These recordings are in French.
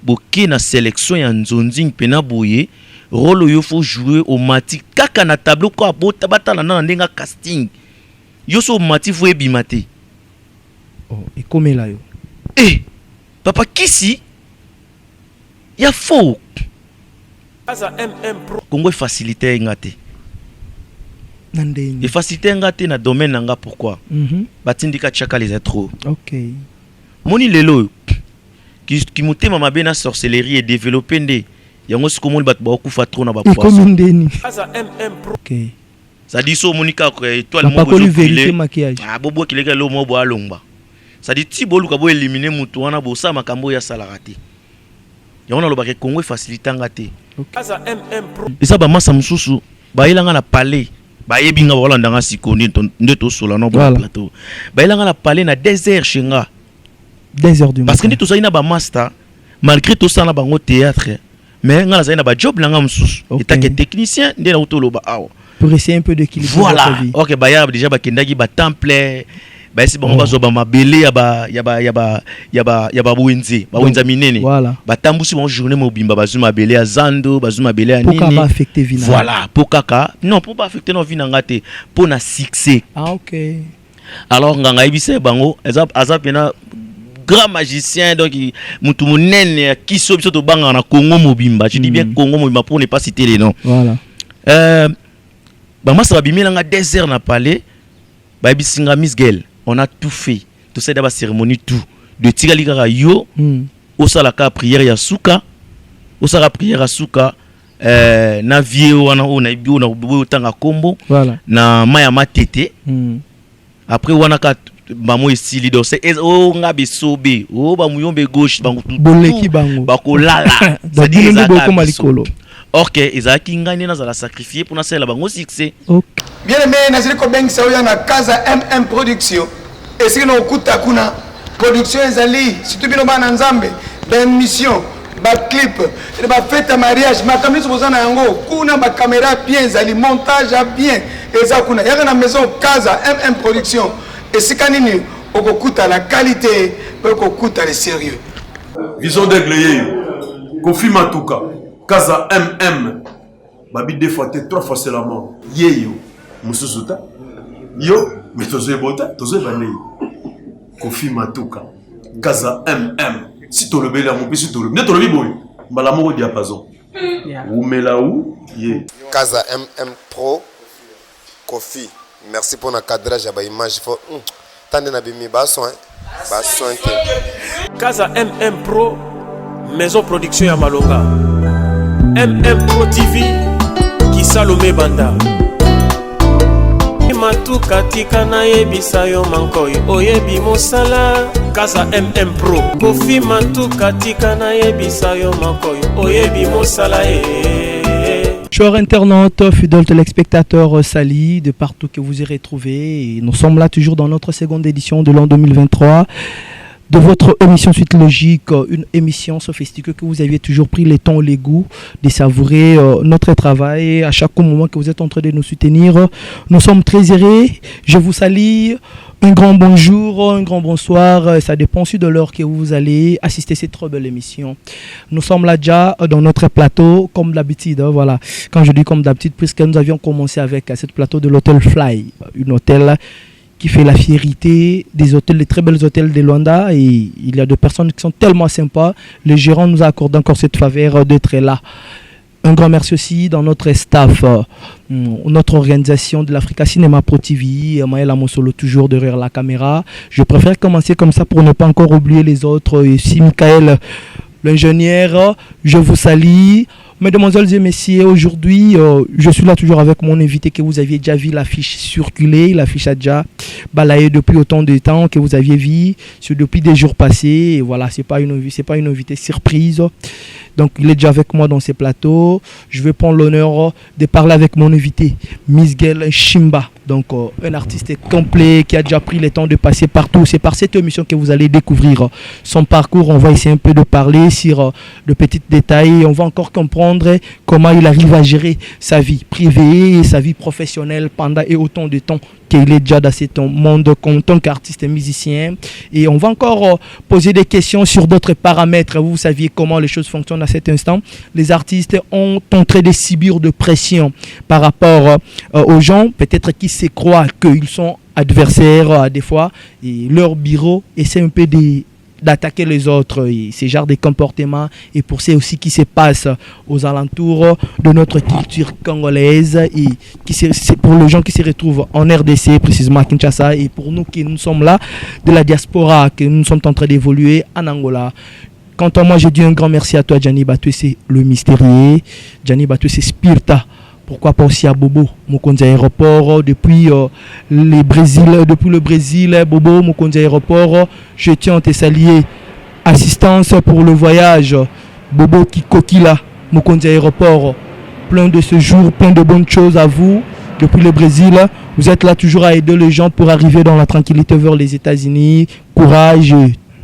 boké na sélection ya nzonzing pena boye rôle yo faut jouer au mati kaka na tableau ko abota batala na ndenga casting yo so mati faut ebimate oh et comme là yo papa kisi ya faux Kaza MM Pro Congo facilité ngate nandeni et facilité ngate na domaine nanga pourquoi batindika chaka les trop OK moni lelo qui mutema mabe na sorcellerie et développer ndé yango sikomoni bat ba okufa trop na ba poisson Kaza MM Pro OK ça dit so monika ko étoile mo bo vérité maquillage bobo kileka lo mo bo alongba ça dit ti boluka bo éliminer mutu wana bo sa makambo ya salarate yango na lobaka Congo facilité ngate Kaza MM Pro isa ba masa mususu ba ilanga na palais ba yebinga ba holanda nga sikoni ndeto sola no ba plateau ba ilanga na palais na désert chenga 2h du matin parce que ndeto zaina ba master malgré tout ça na bango théâtre mais nga zaina ba job langa mususu état que technicien ndé na utoloba awa pour essayer un peu d'équilibrer voilà OK ba ya déjà ba kendaki ba temple ba esi bango bazoba mabele ya ba buenzi ba wenza minene voilà ba tambusi bon journée mobimba bazuma mabele ya zando bazuma mabele ya nini pour pas affecter vina voilà pour kaka non pour pas affecter no vina ngate pour na succès OK alors nganga ibise bango azapena grand magicien donc mutu munene kiso biso to banga na Congo mobimba je dis bien Congo mobimba pour ne pas citer les noms voilà ba masa babimela nga désert na palais ba bisinga Miss Girl on a tout fait tout ça d'abord cérémonie tout de tigali kaka yo au salaka prière ya suka au sala prière ya suka na vie wana ona bio na boyo tanga kombo voilà na maya matete après wana ka bamo esili do c'est o ngabe sobe o ba muyombe gauche bango tout boleki bango bakolala ça dit ça beaucoup malikolo OK ezaki ngani na za sacrifier pour na sala bango succès bien aimé nazili ko bengi sa oya na Kaza MM production et no kuta kuna production ezali surtout bino bana nzambe ba émission ba clip ba fête mariage makamisi bozana yango kuna ba caméra bien ezali montage bien eza kuna yaka na maison Kaza MM production et sikanini okokuta la qualité okokuta le sérieux vision d'aigle Kofi Matuka Kaza MM babi deux fois trois fois seulement yeyo mususuta yo mais tozo bota tozo bané Kofi Matuka Kaza MM si to le bela mo si to le to le boy mbala mo diapason ou melaou ye Kaza MM Pro Kofi merci pour le cadrage à l'image faut tande na bimi ba soin Kaza MM Pro maison production ya Malonga MM Pro TV qui Salomé Banda Matuka tika na yebisa yo mankoy oyebi mosala Kaza MM Pro Kofi Matuka tika na yebisa yo mankoy oyebi mosala Chers internautes, fidèles téléspectateurs Sali, de partout que vous irez trouver, et nous sommes là toujours dans notre seconde édition de l'an 2023 de votre émission Suite Logique, une émission sophistiquée que vous aviez toujours pris le temps et le goût de savourer notre travail à chaque moment que vous êtes en train de nous soutenir. Nous sommes très heureux, je vous salue. Un grand bonjour, un grand bonsoir, ça dépend aussi de l'heure que vous allez assister à cette très belle émission. Nous sommes là déjà dans notre plateau, comme d'habitude, voilà. Quand je dis comme d'habitude, puisque nous avions commencé avec cette plateau de l'hôtel Fly, un hôtel qui fait la fierté des hôtels, des très belles hôtels de Luanda, et il y a des personnes qui sont tellement sympas. Le gérant nous a accordé encore cette faveur d'être là. Un grand merci aussi dans notre staff, notre organisation de l'Africa Cinema Pro TV, Maël Amosolo toujours derrière la caméra. Je préfère commencer comme ça pour ne pas encore oublier les autres. Et si Michael, l'ingénieur, je vous salue. Mesdemoiselles et messieurs, aujourd'hui, je suis là toujours avec mon invité que vous aviez déjà vu l'affiche circuler. L'affiche a déjà balayé depuis autant de temps que vous aviez vu depuis des jours passés. Et voilà, c'est pas une invité surprise. Donc, il est déjà avec moi dans ces plateaux. Je vais prendre l'honneur de parler avec mon invité, Miss Girl Shimba. Donc, un artiste complet qui a déjà pris le temps de passer partout. C'est par cette émission que vous allez découvrir son parcours. On va essayer un peu de parler sur de petits détails. On va encore comprendre comment il arrive à gérer sa vie privée et sa vie professionnelle pendant et autant de temps qu'il est déjà dans ce monde en tant qu'artiste et musicien. Et on va encore poser des questions sur d'autres paramètres. Vous saviez comment les choses fonctionnent à cet instant. Les artistes ont en train de subir de pression par rapport aux gens, peut-être qui se croient qu'ils sont adversaires des fois. Et leur bureau essaie un peu d'attaquer les autres, et ce genre de comportements, et pour ce aussi qui se passe aux alentours de notre culture congolaise, et c'est pour les gens qui se retrouvent en RDC, précisément à Kinshasa, et pour nous qui nous sommes là, de la diaspora, que nous sommes en train d'évoluer en Angola. Quant à moi, je dis un grand merci à toi, Gianni Batou, c'est le mystérieux. Gianni Batou, c'est Spirta. Pourquoi pas aussi à Bobo, Mokonzi Aéroport, depuis le Brésil, Bobo, Mokonzi Aéroport, je tiens à te saluer. Assistance pour le voyage, Bobo Kikokila, Mokonzi Aéroport, plein de séjours, plein de bonnes choses à vous. Depuis le Brésil, vous êtes là toujours à aider les gens pour arriver dans la tranquillité vers les États-Unis. Courage,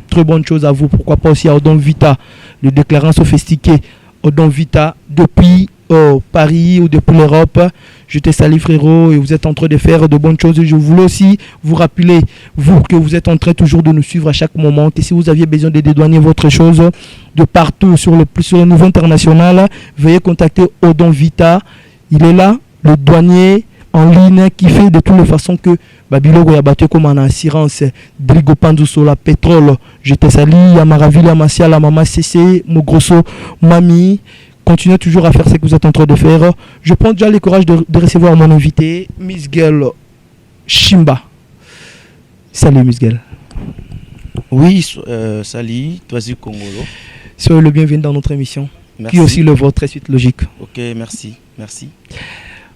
très bonnes choses à vous. Pourquoi pas aussi à Odon Vita, le déclarant sophistiqué, Odon Vita, depuis Paris ou depuis l'Europe. Je te salue frérot, et vous êtes en train de faire de bonnes choses. Je voulais aussi vous rappeler, vous, que vous êtes en train toujours de nous suivre à chaque moment, que si vous aviez besoin de dédouaner votre chose de partout sur le niveau international, veuillez contacter Odon Vita. Il est là, le douanier en ligne qui fait de toutes les façons que Babilogo a battu comme en assurance, Drigo Pandu sur la pétrole. Je te salue, Yamaraville, Amasia, la maman CC, Mogrosso, Mami. Continuez toujours à faire ce que vous êtes en train de faire. Je prends déjà le courage de recevoir mon invité, Miss Girl Shimba. Salut Miss Girl. Oui, salut, Toisi Congolo. Soyez le bienvenu dans notre émission. Merci. Qui est aussi le vôtre, très suite logique. Ok, merci.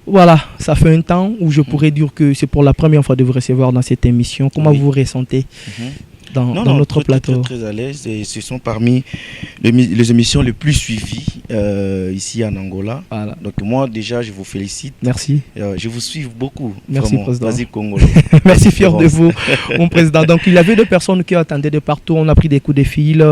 Voilà, ça fait un temps où je pourrais dire que c'est pour la première fois de vous recevoir dans cette émission. Comment vous vous ressentez dans notre plateau? Très à l'aise. Et ce sont parmi les émissions les plus suivies ici en Angola. Voilà. Donc moi déjà je vous félicite. Merci. Je vous suis beaucoup. Merci président. Vas-y Congolo. Merci, fier de vous, mon président. Donc il y avait deux personnes qui attendaient de partout. On a pris des coups de fil.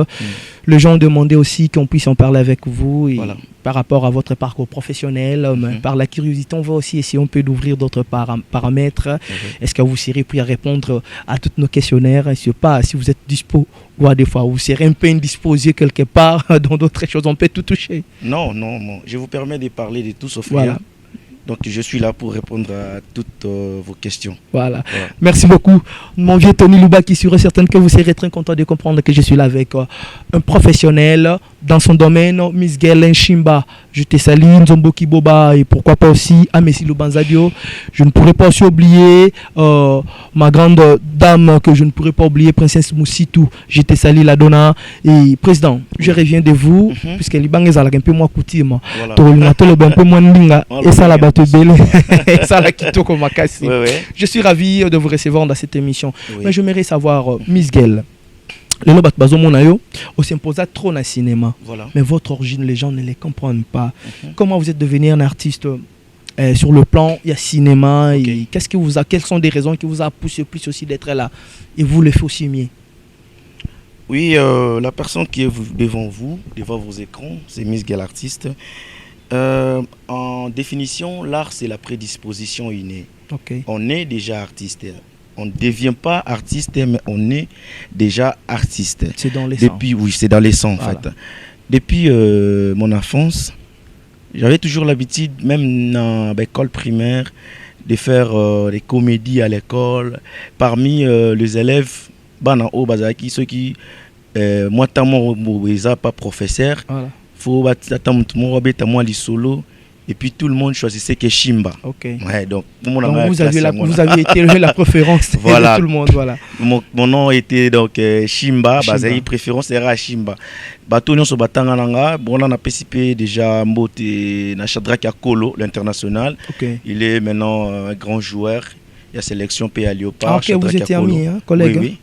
Les gens demandaient aussi qu'on puisse en parler avec vous. Et voilà. Par rapport à votre parcours professionnel, par la curiosité, on va aussi essayer un peu d'ouvrir d'autres paramètres. Est-ce que vous serez prêt à répondre à tous nos questionnaires? Je ne sais pas si vous êtes dispo ou à des fois vous serez un peu indisposé quelque part dans d'autres choses. On peut tout toucher. Non. Je vous permets de parler de tout sauf voilà. rien. Donc je suis là pour répondre à toutes vos questions. Voilà. Merci beaucoup. Mon vieux Tony Luba, qui serait certain que vous serez très content de comprendre que je suis là avec un professionnel dans son domaine, Miss Girl Shimba. Je te salue, Nzombo Kiboba, et pourquoi pas aussi Amessi Lubanzadio. Je ne pourrais pas aussi oublier ma grande dame que je ne pourrais pas oublier, Princesse Moussitou. Je te salue, la donna. Et président, je reviens de vous, puisque les banques sont un peu moins coutume. Un peu moins ndinga, et ça la batte belle, et ça la quito comme makasi. Je suis ravi de vous recevoir dans cette émission. Mais j'aimerais savoir, Miss Girl, les lobat bazo monayo, on s'impose trop dans le cinéma. Voilà. Mais votre origine, les gens ne les comprennent pas. Comment vous êtes devenu un artiste sur le plan, il y a cinéma, et quelles sont des raisons qui vous a poussé plus aussi d'être là, et vous le faites aussi mieux? Oui, la personne qui est devant vos écrans, c'est Miss Girl artiste. En définition, l'art c'est la prédisposition innée. On est déjà artiste. On ne devient pas artiste, mais on est déjà artiste. C'est dans les sangs. Oui, c'est dans les sangs en fait. Depuis mon enfance, j'avais toujours l'habitude, même dans l'école primaire, de faire des comédies à l'école. Parmi les élèves, ceux qui, moi, pas professeur, faut solo. Et puis tout le monde choisissait que Shimba. Ouais, donc vous aviez été la préférence voilà. de tout le monde. Voilà. Mon nom était donc Shimba. Une préférence era Shimba. Bato nyonso batanga nanga, bon on a participé déjà Mbote na Shadrack Akolo, l'international. Il est maintenant un grand joueur. Il y a sélection PA Léopard. Vous étiez amis, hein, collègue. Oui.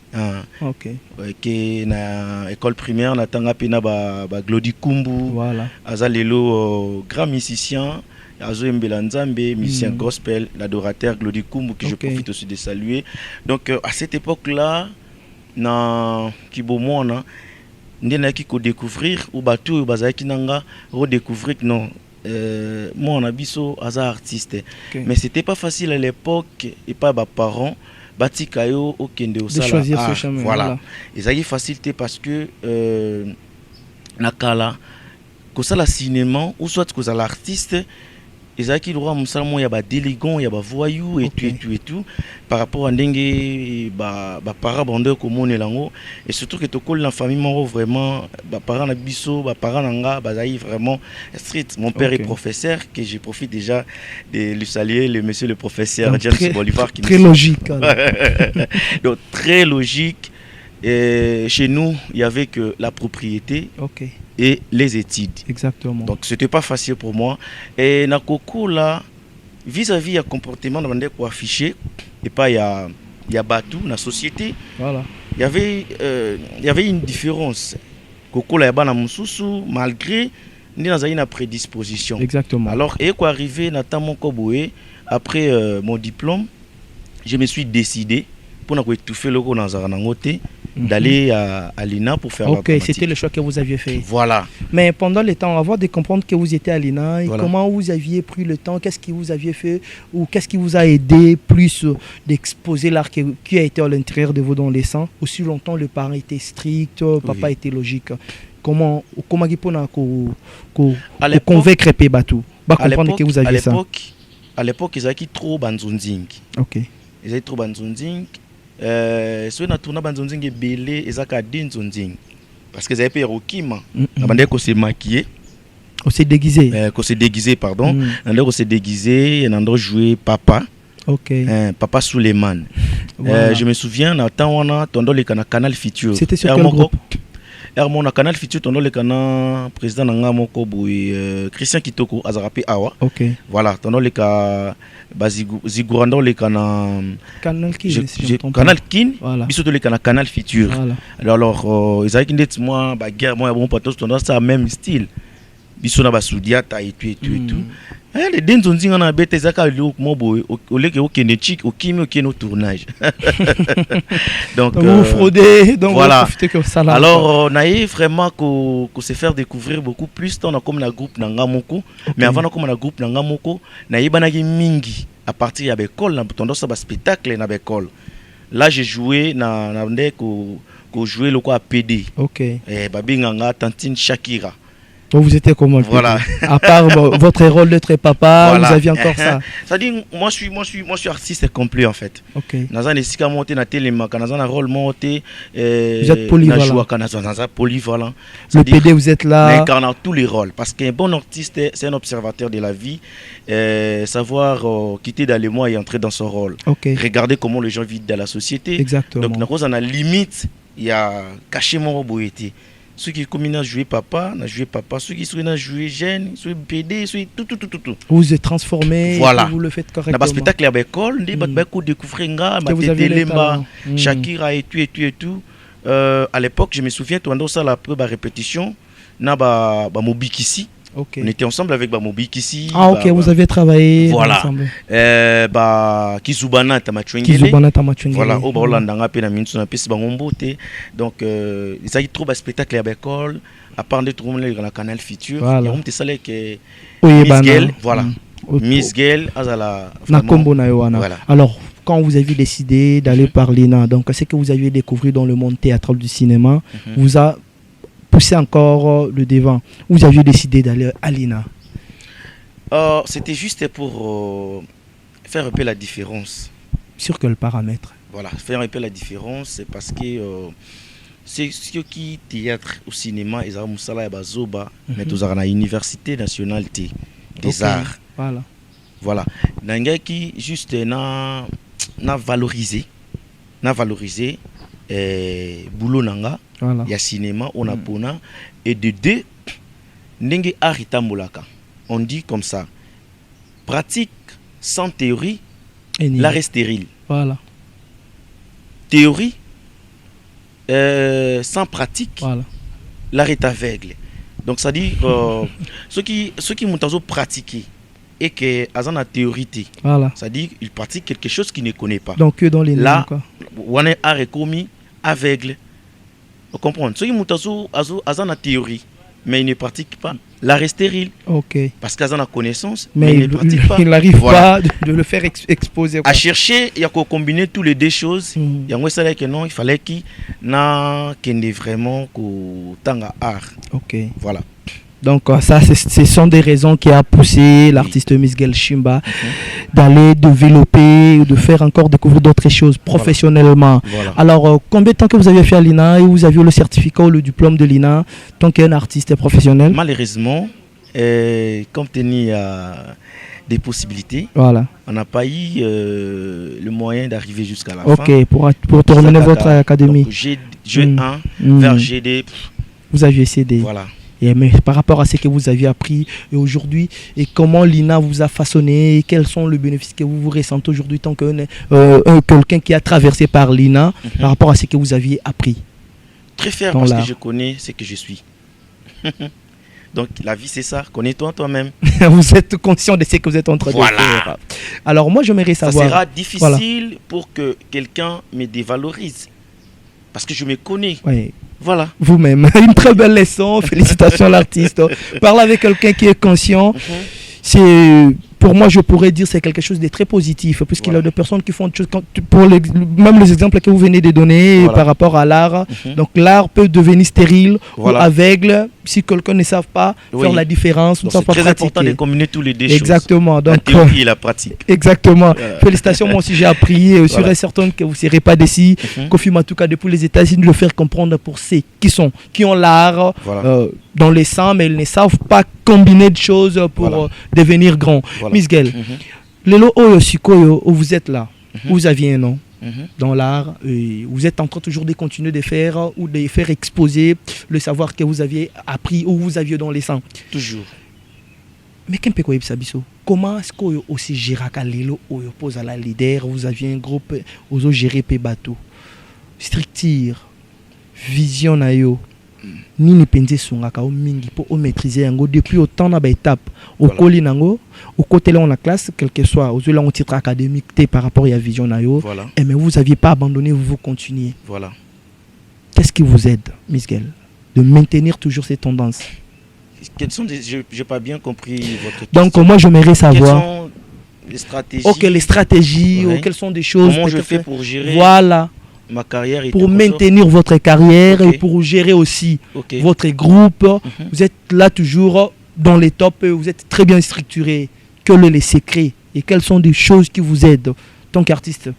Qui na école primaire na tanga pena ba Glody Kumbu. Voilà. Azalelo grand musicien. Azo Mbela Nzambe, musicien gospel, l'adorateur Glody Kumbu que je profite aussi de saluer. Donc à cette époque-là, na Kibomona, ndena ki ko découvrir ou batu bazaki nanga redécouvrir non mon abisso asa artiste. Mais c'était pas facile à l'époque et pas mes parents. Batikayo au kende au sala. Choisir ce chemin. Voilà. Et ça y est facilité parce que nakala que ça la cinéma ou soit que ça l'artiste et ça qui droit musalmo ya ba déléguant ya ba voyou et tout par rapport à ndenge ba para bandeur comme on est lango et surtout que to col la famille mo vraiment ba para na biso ba para nanga ba zaï vraiment street. Mon père est professeur que je profite déjà de lui saluer le monsieur le professeur James Bolivar qui très logique. Donc très logique. Et chez nous, il y avait que la propriété et les études. Exactement. Donc, c'était pas facile pour moi. Et Nakoko, là, vis-à-vis du comportement de l'endroit pour afficher, et pas il y a Batou, la société, voilà. Il y avait une différence. Koko, là, il y a Moussoussou, malgré une prédisposition. Exactement. Alors, et quoi arrivé, Nathan Monkoboué, après mon diplôme, je me suis décidé pour étouffer le Nazaranagote d'aller à l'INA pour faire la dramatique. C'était le choix que vous aviez fait. Voilà. Mais pendant le temps, avant de comprendre que vous étiez à l'INA, voilà. Comment vous aviez pris le temps, qu'est-ce que vous aviez fait ou qu'est-ce qui vous a aidé plus d'exposer l'art qui a été à l'intérieur de vos adolescents. Aussi longtemps, le parent était strict, papa était logique. Comment vous convaincre Pébatou comprendre que vous aviez ça. À l'époque, ils avaient trop banzunzing. Ok. Ils avaient trop banzunzing. Si on a tourné banzunzing et belé, ils avaient dinzunzing. Parce qu'ils avaient payé au kima. Qu'on s'est maquillé. On s'est déguisé. Qu'on s'est déguisé, pardon. On s'est déguisé, on a joué papa. Ok. Papa Suleiman. Voilà. Je me souviens, on a tourné le canal Futur. C'était sur quel groupe? Mon canal Futur, tourné le canal président Nanga Moko Christian Kitoko Azarapi Awa. Ok. Voilà, tourné le canal Zigurando le canal Canal Kin. Voilà. Bisoto le canal Futur. Voilà. Alors ils avaient dit moi guerre moi bon patos tourné ça même style. Bisona basudiata et tout. Les denzonzi on a bête zaka le mobo au lieu que au kinétique au kimi au tournage. Donc vous fraudez donc voilà. Vous profitez que ça là. Alors on a eu vraiment que se faire découvrir beaucoup plus on a comme la groupe Nangamoko mais avant on a comme la groupe Nangamoko na yibanaki mingi à partir de l'école na tendance à spectacle na l'école. Là j'ai joué na ndeko ko jouer le quoi à PD. OK. Babinganga Tantine Shakira. Donc vous étiez comment? Voilà. À part votre rôle d'être papa, voilà. Vous aviez encore ça. Ça dit moi je suis artiste complet en fait. OK. Nazana esika monter na télémaka nazana rôle monter vous êtes polyvalent. Polyvalent. Le PD vous êtes là. Incarnant tous les rôles parce qu'un bon artiste c'est un observateur de la vie, savoir quitter dans les mois et entrer dans son rôle. Okay. Regarder comment les gens vivent dans la société. Exactement. Donc na cause on a limite il y a caché mon boété. Ceux qui combinent à jouer papa, ceux qui sont à jouer jeune, ceux qui PD, ceux tout. Vous vous êtes transformé, voilà. Vous le faites correctement. Dans le spectacle à l'école, on découvre Lemba, Shakira et tout. À l'époque, je me souviens, tu as la répétition, na Mobikisi. Okay. On était ensemble avec Mobikisi. Ah ok, vous avez travaillé ensemble. Kizubana Tamachwengele. Voilà, au Baolandanga pe na mintu na pesi bangombote. Donc ils ont trop de spectacles à l'école, à part de tout le la canal Futur. Voilà. On te salé que Miss Girl, voilà. Miss Girl azala na kombo na yoana. Voilà. Alors quand vous avez décidé d'aller par l'INA, donc c'est que vous aviez découvert dans le monde théâtral du cinéma, vous a poussé encore le devant. Vous aviez décidé d'aller à l'INA. C'était juste pour faire un peu la différence. Sur quel paramètre? Voilà, faire un peu la différence, c'est parce que c'est ce qui théâtre au cinéma, ils ont Moussala et Bazoba, mais tous à l'université nationale des arts. Voilà. Voilà. Nanga qui juste n'a valorisé boulot nanga. Voilà. Il y a cinéma, on a pona et de deux Nenge Arita Moulaka. On dit comme ça. Pratique sans théorie, l'art est stérile. Voilà. Théorie sans pratique, voilà. L'art est aveugle. Donc ça dit ceux qui m'ont pratiqué et que ont la théorie, voilà. Ça dit ils pratiquent quelque chose qu'ils ne connaissent pas. Donc dans les là, on est art commis aveugle. Vous comprenez? Ceux qui m'ont la théorie, mais il ne pratique pas. L'art est stérile. Ok. Parce qu'il a la connaissance, mais il ne pratique pas. Il n'arrive pas de le faire exposer. Quoi. À chercher, il y a qu'à combiner tous les deux choses. Il y a que non, il fallait qu'il ait vraiment qu'au art. Ok. Voilà. Donc ça, ce sont des raisons qui a poussé l'artiste Misguel Chimba d'aller développer, de faire encore découvrir d'autres choses professionnellement. Voilà. Alors, combien de temps que vous avez fait à l'INA et vous avez eu le certificat ou le diplôme de l'INA tant qu'un artiste professionnel? Malheureusement, comme tenu à des possibilités, voilà. On n'a pas eu le moyen d'arriver jusqu'à la fin. Ok, pour terminer votre académie. Donc, G1 vers GD. Vous aviez cédé. Voilà. Et mais par rapport à ce que vous aviez appris aujourd'hui et comment l'INA vous a façonné, quels sont les bénéfices que vous ressentez aujourd'hui tant que quelqu'un qui a traversé par l'INA par rapport à ce que vous aviez appris? Très fier parce que je connais ce que je suis. Donc la vie c'est ça, connais-toi toi-même. Vous êtes conscient de ce que vous êtes en train de faire. Alors moi j'aimerais savoir. Ça sera difficile pour que quelqu'un me dévalorise parce que je me connais. Oui. Voilà. Vous-même. Une très belle leçon. Félicitations l'artiste. Parler avec quelqu'un qui est conscient, c'est, pour moi, je pourrais dire c'est quelque chose de très positif, puisqu'il y a des personnes qui font des choses, même les exemples que vous venez de donner par rapport à l'art. Donc l'art peut devenir stérile ou aveugle si quelqu'un ne savent pas faire la différence. C'est très important de combiner tous les deux exactement. choses. Donc, la théorie et la pratique. Exactement. Félicitations, moi aussi j'ai appris. Je serais certain que vous ne serez pas d'ici. Kofi Matuka depuis les États-Unis, le faire comprendre pour ceux qui ont l'art dans les sangs, mais ils ne savent pas combiner de choses pour devenir grand. Miss Guel, Lelo Oyo Sikoyo, vous êtes là, vous aviez un nom dans l'art, vous êtes en train toujours de continuer de faire ou de faire exposer le savoir que vous aviez appris ou vous aviez dans les sangs. Toujours. Mais comment est-ce que vous aussi gérez Lelo Oyo pose à la leader, vous aviez un groupe, vous avez géré bateau, structure, vision nayo. Nini penze sungaka o mingi pour maîtriser yango depuis autant na ba étape au koli nango au côté là on a classe quel que soit aux là on titre académique par rapport à vision nayo mais vous aviez pas abandonné, vous continuez. Voilà. Qu'est-ce qui vous aide Miss Guel de maintenir toujours ces tendances? Quelles sont j'ai pas bien compris votre question. Donc moi j'aimerais savoir quelles sont les stratégies. OK, les stratégies, quelles sont des choses comment je fais pour gérer voilà ma carrière pour maintenir votre carrière et pour gérer aussi votre groupe. Vous êtes là toujours dans les tops, vous êtes très bien structuré. Quels sont les secrets et quelles sont des choses qui vous aident en tant qu'artiste?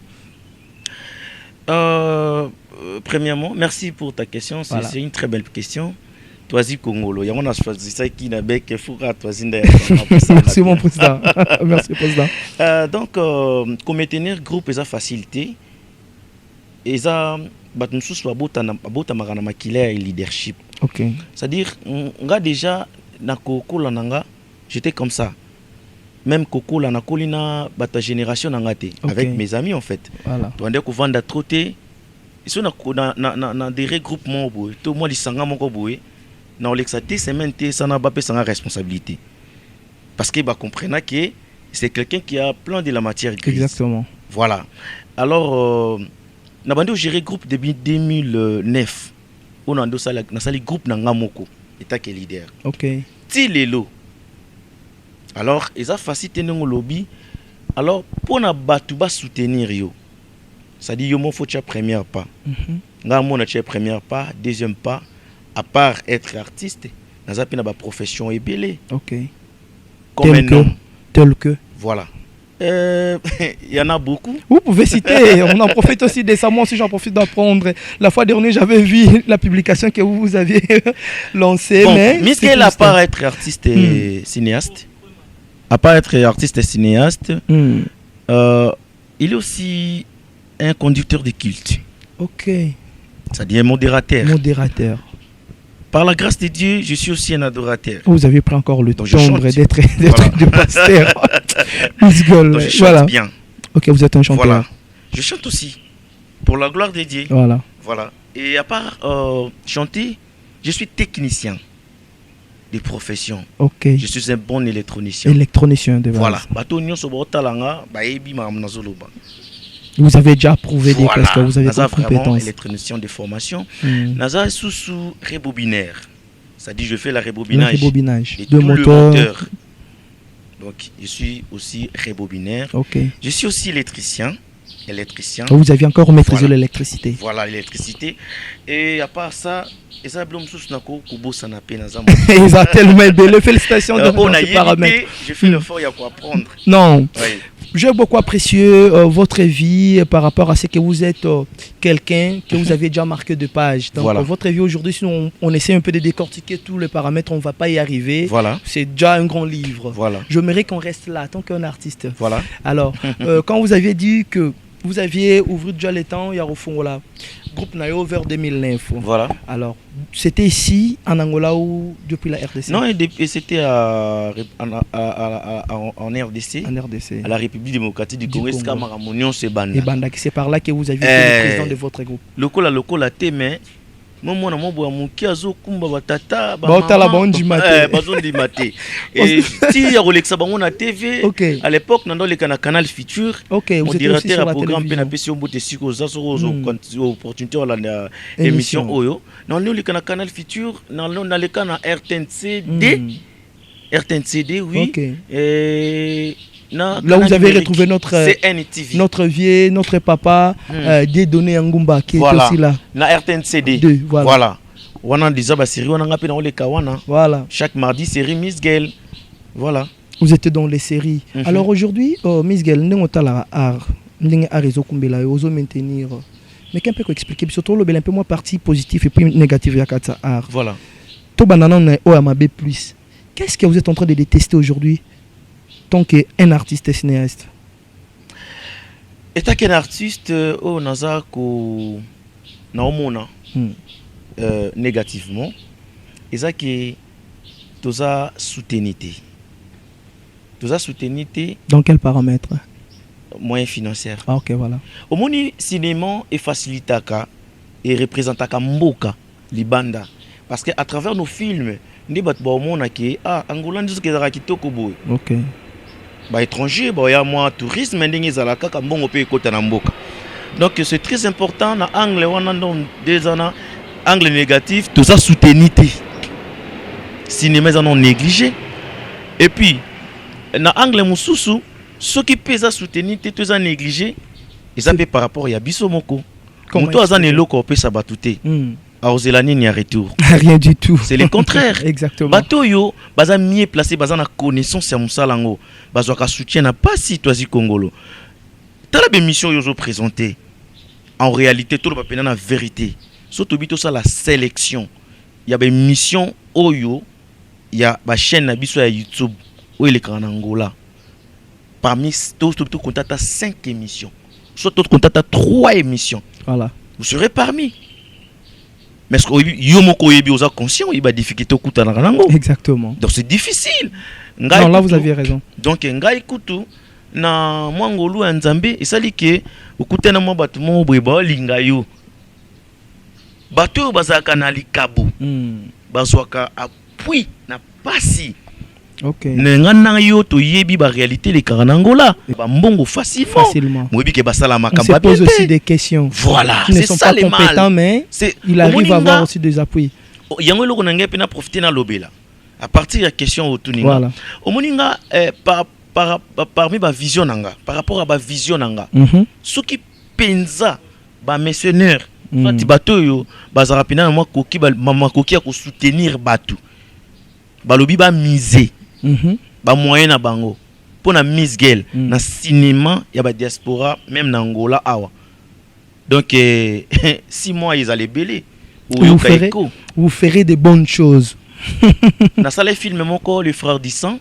Premièrement, merci pour ta question, c'est une très belle question. Toisi Congolo, il y a un choisi ça qui n'a pas que Foura Toisinda. Merci mon président. Merci président. Donc comme maintenir groupe et facilité. Et ça, nous sommes abota magana makila et leadership. Ok. C'est-à-dire, on a déjà na Koko lananga, j'étais comme ça. Même Koko la na kolina bata génération nangate avec mes amis en fait. Voilà. Tu as qu'on vend trotter. Ils sont na des regroupements boy. Tout moi lisanga moko boy. Na olexate semaine té ça n'a pas sans responsabilité. Parce que comprendre que c'est quelqu'un qui a plein de la matière grise. Exactement. Voilà. Alors na bandi géré groupe depuis 2009. On a sali groupe nanga moko état que leader. OK. Ti lelo. Alors ils a facilité nos lobby. Alors pour na batu ba soutenir yo. Ça dit yo mon faut tia premier pas. Nga mon tia premier pas, deuxième pas à part être artiste, naza pina ba profession et belé. OK. Comme un homme tel que voilà. Il y en a beaucoup. Vous pouvez citer, on en profite aussi de ça. Moi aussi, j'en profite d'apprendre. La fois dernière, j'avais vu la publication que vous aviez lancée. Bon, mais Misguel, à part être artiste et cinéaste, il est aussi un conducteur de culte. Ok. C'est-à-dire un modérateur. Modérateur. Par la grâce de Dieu, je suis aussi un adorateur. Vous avez pris encore le temps d'être de pasteur. Donc je chante bien. Ok, vous êtes un chanteur. Voilà. Je chante aussi pour la gloire de Dieu. Voilà. Voilà. Et à part chanter, je suis technicien de profession. Ok. Je suis un bon électronicien. Électronicien de base. Voilà. Vous avez déjà prouvé des choses que vous avez des compétences. Électronicien de formation. Naza sous rebobinaire. Ça dit je fais la rebobinage. Le rebobinage de de tout moteur. le moteur. Donc je suis aussi rebobinaire. Ok. Je suis aussi électricien. Vous aviez encore maîtrisé Voilà. l'électricité. Voilà l'électricité. Et à part ça, et ça blom sous nako kubo sanape nazam. Ils ont tellement aimé. Félicitations de On a ces paramètres. j'ai fait l'effort, il y a quoi apprendre. Non. Oui. J'ai beaucoup apprécié votre vie par rapport à ce que vous êtes quelqu'un que vous avez déjà marqué de page. Donc Voilà. votre vie aujourd'hui, si on essaie un peu de décortiquer tous les paramètres, on ne va pas y arriver. Voilà. C'est déjà un grand livre. Voilà. J'aimerais qu'on reste là tant qu'un artiste. Voilà. Alors, quand vous aviez dit que vous aviez ouvert déjà les temps, il y a au fond là, groupe Nayo vers 2009. Voilà. Alors, c'était ici en Angola ou depuis la RDC? Non, et c'était en RDC. En RDC. À la République démocratique du Congo. Congo. Escamaramunion, c'est Et Banda. Banda, c'est par là que vous aviez été le président de votre groupe. Lokola te mais moi mwa muki azokumba batata Baotala bazondima te. Et si ya kolekisa bango na TV Ok. à l'époque nandoleka na Canal Future. Ok, vous Mon étiez aussi directeur sur à la programme pe na télévision. pesi ombote siko za soko opportunité wala na Émission. émission oyo. Nandoleka na Canal Future, naleka na RTNC-D. RTNC-D, oui. Ok. Et Là, vous avez retrouvé notre vie, notre papa, Dieudonné Ngumba, qui voilà. est aussi là. Na RTNC-D. Voilà. Wana déjà ba série wana ngapi na oleka wana. Voilà. Chaque mardi série Miss Girl. Voilà. Vous étiez dans les séries. Alors aujourd'hui, Miss Girl, nous avons art, nous avons kumbela, nous avons maintenir. Mais qu'un peu expliquer, surtout le un peu moins partie positive et puis négative ya katsa art. Voilà. To banana na o amabe plus. Qu'est-ce que vous êtes en train de détester aujourd'hui tant qu'un artiste cinéaste? Étant qu'un artiste, oh naza ko na omona négativement. Eza que toza soutenité. Toza soutenité. Dans quel paramètre? Moyen financier. Ah ok, voilà. Au moni cinéma et facilitaka et représentaka mboka libanda parce que à travers nos films ndi bat ba omona ke Angola ndizo ke zaka kitoko boy. OK. Ba étranger ba ya moi tourisme ndenge zalaka ka mbongo pe kota na mboka. Donc c'est très important na angle wana ndo des ana angle négatif tout ça soutenité. Cinéma ils en ont négligé. Et puis na angle mususu ce qui pèse à soutenir tout ça négligé et ça fait par rapport à biso moko. Moto azane loko pe sabatute. A Ozelani n'y a retour. Rien du tout. C'est le contraire. Exactement. Bato yo baza mieux placé baza na connaissance ya musalango. Bazo ka soutien na pas si toisi Congolo. Tala be mission yo zo présenter. En réalité tout le papena na vérité. Surtout bito ça la sélection. Il y a be mission oyo il y a ba chaîne na biso ya YouTube où il est en Angola. Parmi tous contact à 5 émissions. Soit tout contact à 3 émissions. Voilà. Vous serez parmi. Mais ce que yomoko yebi oza conscient, il va difficulté au kuta na rango. Exactement. Donc c'est difficile. Non, là vous aviez raison. Donc ngai kutu na mwangolu ya Nzambe esali ke okuta na mwa batu mo bweba linga yo. Bato bazaka na likabo. Bazwaka appui na pasi. OK. Nengana yo to yebi ba réalité les Angola. Ba mbongo facilement. Moyebi ke basala makambo. On se pose aussi des questions. Voilà, qui ne sont pas compétents mais il arrive à avoir aussi des appuis. Yango loko na ngai pe na profiter na lobela. À partir de question autour voilà. Au moninga parmi ba vision nanga, par rapport à ba vision nanga. Ce qui penza ba mercenaires, fati bato yo bazara pina na mwa koki ba mama koki ya ko soutenir bato. Balobi ba miser. Ba moyen na bango pour na Miss Girl na cinéma ya ba diaspora même na Angola awa. Donc 6 mois ils allaient belé. Vous ferez de bonnes choses. Na salle film moko le frère du sang,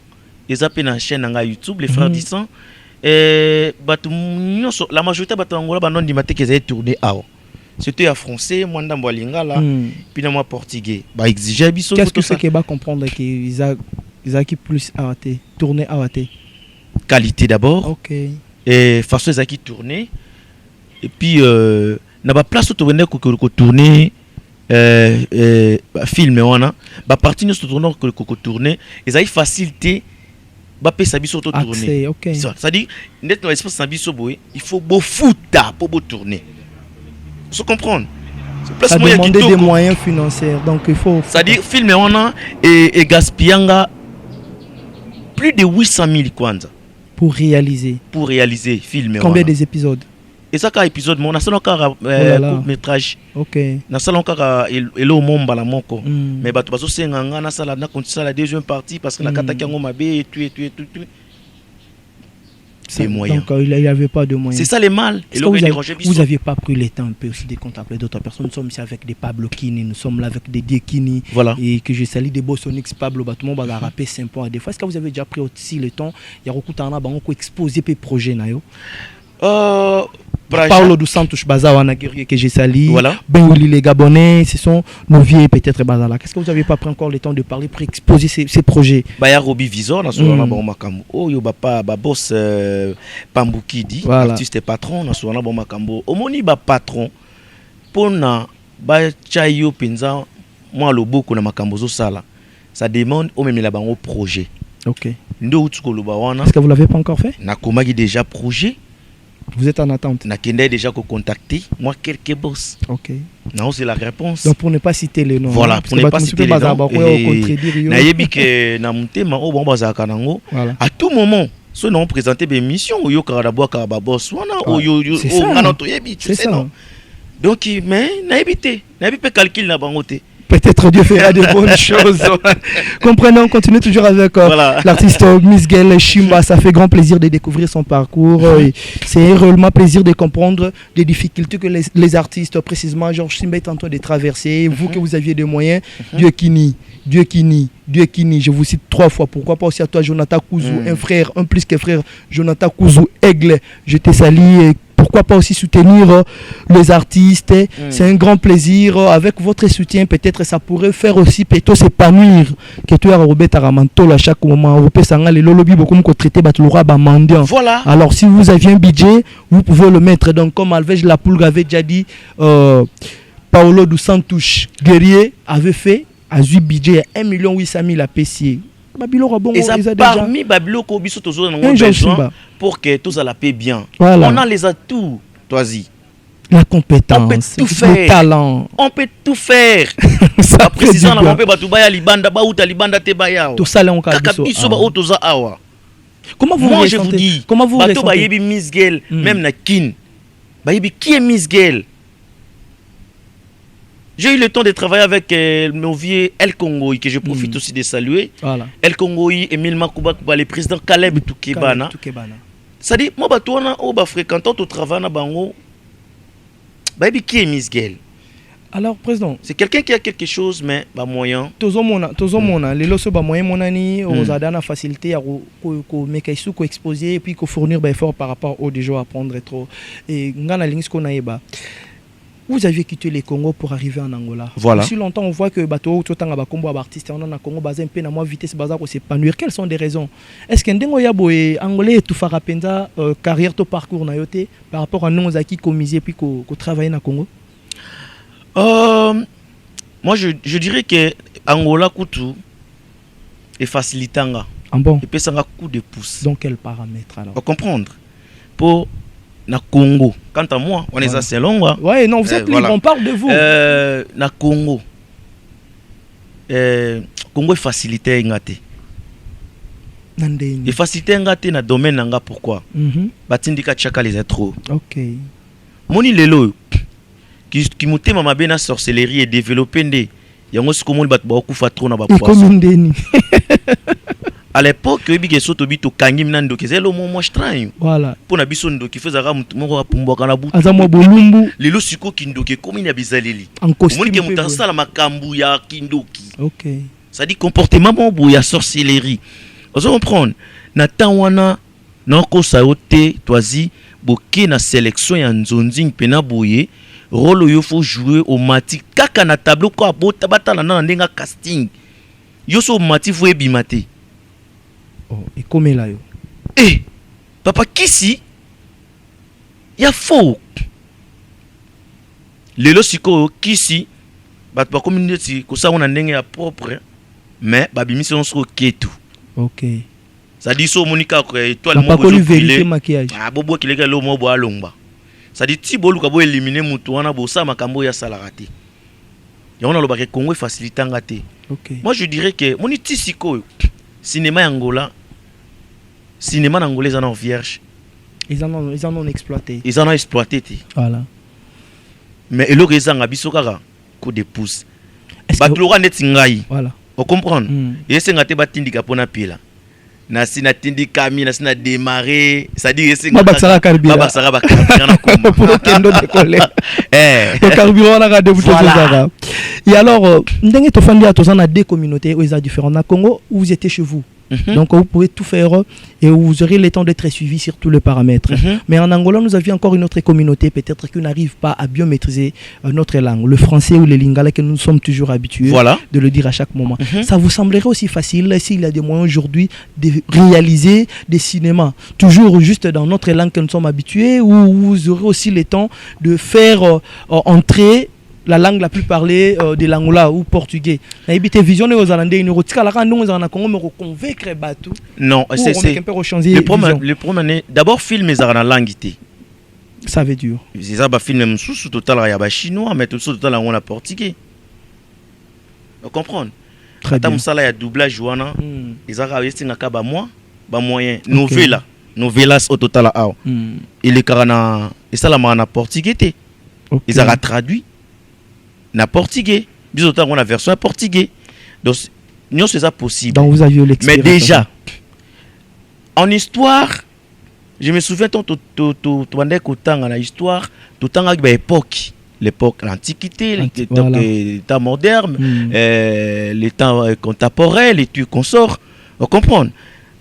ils appellent na chaîne na YouTube les frères du sang et la majorité batu Angola ba non di maté qu'ils avaient tourné awa. C'était à français, moi ndambo lingala, puis na moi portugais. Ba exiger biso. Qu'est-ce que c'est que ba comprendre que ils a qui plus arrêté, tourner arrêté. Qualité d'abord. OK. Et façon ils a qui tourner. Et puis na ba place to vendre ko tourner film wana ba partie nous tourner ko tourner, ils a facilité ba pesa biso to tourner. OK. Ça dit net no espace na biso boy, il faut beau fouta pour beau tourner. Vous comprenez? Ça demandait des moyens financiers, donc il faut... C'est-à-dire, film on a et gaspillanga plus de 800 000 kwanza. Pour réaliser film. Combien des épisodes? Et ça, quand épisode, on a seulement court métrage. Ok. Na sala encore elo momba la moko. Mais bato bazo senganga na sala na continue la deuxième partie parce que na kataki ngo mabe et tout. C'est moyen. Donc il n'y avait pas de moyens. C'est ça les mal. Et vous n'aviez pas pris le temps un peu aussi de contempler d'autres personnes. Nous sommes ici avec des Pablo Kini, nous sommes là avec des Diekini. Voilà. Et que je salue des Bossonix, Pablo Batoumo, Baga rappé 5 points. Des fois, est-ce que vous avez déjà pris aussi le temps? Il y a beaucoup de temps pour exposer des projets. Paulo dos Santos Bazawana que j'ai sali. Voilà. Bengouli les Gabonais, ce sont nos vieux peut-être Bazala. Qu'est-ce que vous n'avez pas pris encore le temps de parler pour exposer ces projets? Baya Robi Visor, na soana ba makambo. Oh yo ba boss Pambukidi, artiste et patron na soana ba makambo. Omoni ba patron pona ba chayo penza moi loboko na makambo zo sala. Ça demande au même la bango projet. OK. Ndo utuko loba wana. Est-ce que vous l'avez pas encore fait? Na komaki déjà projet. Vous êtes en attente. Nakende déjà contacté moi quelques boss. OK. Non, c'est la réponse. Donc pour ne pas citer les noms. Voilà, pour ne pas citer les noms. Na yebi que na mutema o bon bazaka nango. À tout moment, soit non présenter des missions yo kara bois kara boss wana o yo o ngana to yebi, tu sais non. Donc mais na yebi calcul na bangote. Peut-être Dieu fera de bonnes choses. Comprenons, on continue toujours avec l'artiste Miss Gaëlle Chimba. Ça fait grand plaisir de découvrir son parcours. C'est réellement plaisir de comprendre les difficultés que les artistes, précisément Georges Chimba, est en train de traverser. Vous que vous aviez des moyens, Dieu qui nie. Je vous cite 3 fois. Pourquoi pas aussi à toi, Jonathan Kouzou, un frère, un plus que frère, Jonathan Kouzou, Aigle. Je te salue. Pourquoi pas aussi soutenir les artistes. C'est un grand plaisir. Avec votre soutien, peut-être ça pourrait faire aussi peut-être s'épanouir. Que tu as Robert Aramanto à chaque moment. Voilà. Alors si vous aviez un budget, vous pouvez le mettre. Donc comme Alvej Lapoulga avait déjà dit, Paulo dos Santos Guerrier avait fait à un budget 1 800 000 à Pessier. Et ça parmi Babilo Kobiso toujours dans besoin pour que tout ça la paie bien. Voilà. On a les atouts, toi-y. La compétence, on peut tout faire. Le talent. On peut tout faire. Ça précisant la mampe batubaya libanda ba uta libanda te baya. Tout ça là on kakabiso ba otoza awa. Comment vous Moi je vous dis, comment vous bato ba yebi Miss Gaëlle, même na kin. Ba yebi qui est Miss Gaëlle? J'ai eu le temps de travailler avec mon vieux El Congoï, que je profite aussi de saluer. Voilà. El Congoï, Emile Makouba, le président Caleb Toukebana. C'est-à-dire, moi, je fréquente au travail, qui est Miss Gaëlle? Alors, président, c'est quelqu'un qui a quelque chose, mais pas moyen. Les losos ba moyen monani aux adana facilité à mekaisu ko exposer et puis ko fournir ba effort par rapport aux déjà à prendre trop et ngana links ko naeba. Vous aviez quitté les Congo pour arriver en Angola. Voilà. Depuis longtemps, on voit que bateau tout temps combo artiste on a Congo basé un peu na moi vitesse bazar pour s'épanouir. Quelles sont les raisons? Est-ce que ndengo ya boy angolais tout fera penza carrière to parcours na yoté par rapport à nous qui commisé puis ko travailler na Congo? Moi je dirais que Angola kutu est facilitanga. Bon. Et puis ça un coup de pouce. Donc quel paramètre alors? Faut comprendre. Pour na Congo. Quant à moi, on est assez long. Ouais, non, vous êtes libre, on parle de vous. Na Congo. Congo est facilité ngate. Nandeni. Et facilité ngate na domaine nanga pourquoi? Batindika chaka les trop. OK. Moni lelo qui mutema mabe na sorcellerie et développer ndé. Yango sikomoli bat ba kufa trop na ba poisson. À l'époque, il y a des kangi minando qui étaient moins strange. Voilà. Pour nabiso ndo qui faisait moko pumbo kana butu. Azamwa bolumbu. Lelo siko kindoki comme ni bizaleli. En costume. Moni ke mutasa la makambu ya kindoki. OK. Ça dit comportement bon ya sorcellerie. Vous comprenez? Na tawana na ko saoté toisi boké na sélection ya nzonzi pena boye. Rôle yo faut jouer au mati kaka na tableau ko abota batala na ndenga casting. Yo so mati faut ebimate. Oh, et comme là yo. Eh, papa kisi ya faux. Lelo siko kisi bat ba communauté ko sa on ndenge ya propre mais ba bimisi on so ketu. OK. Ça dit so monika ko étoile mo bo vérité maquillage. Ah bobo ki lega lo mo bo alongba. Ça dit ti bolu ka bo éliminer mutu wana bo sa makambo ya salarati. on a le Congo facilité en gâté. Moi je dirais que mon itisiko cinéma Angola, cinéma angolais en vierge. Ils en ont exploité. Ils en ont exploité. Voilà. Mais le raison abiso kaka coup de pouce. Batlora net ngai. Voilà. On comprend. Et c'est ngate batindika pona pila. Na sina tindika mi na sina démarrer, ça dit c'est Babasara carburant. Babasara ba carburant comme pour kendo décoller. Le carburant na de voilà. Et alors ndenge to fandi atozana deux communautés où ils différentes na Congo où vous étiez chez vous. Donc vous pouvez tout faire et vous aurez le temps d'être suivi sur tous les paramètres. Mais en Angola, nous avions encore une autre communauté, peut-être qui n'arrive pas à bien maîtriser notre langue, le français ou le lingala que nous sommes toujours habitués de le dire à chaque moment. Ça vous semblerait aussi facile s'il y a des moyens aujourd'hui de réaliser des cinémas, toujours juste dans notre langue que nous sommes habitués, ou vous aurez aussi le temps de faire entrer la langue la plus parlée de l'angola ou portugais. Non, c'est le problème. D'abord, film est en langue. Ça veut dire. C'est ça, film sous total il y a chinois, mais tout total on a portugais. Vous comprenez? Très bien. Il y a doublage ouana. Ils ont moi, moyen. Novelas au total à il est carana et ça la en portugais. Ils ont traduit. Na portugais, bisous on a version portugais. Donc non c'est ça possible. Donc vous aviez l'expérience. Mais déjà en histoire, je me souviens ton en histoire, tout temps avec l'époque, l'antiquité, l'état moderne, l'état contemporain, les trucs qu'on sort, on comprend.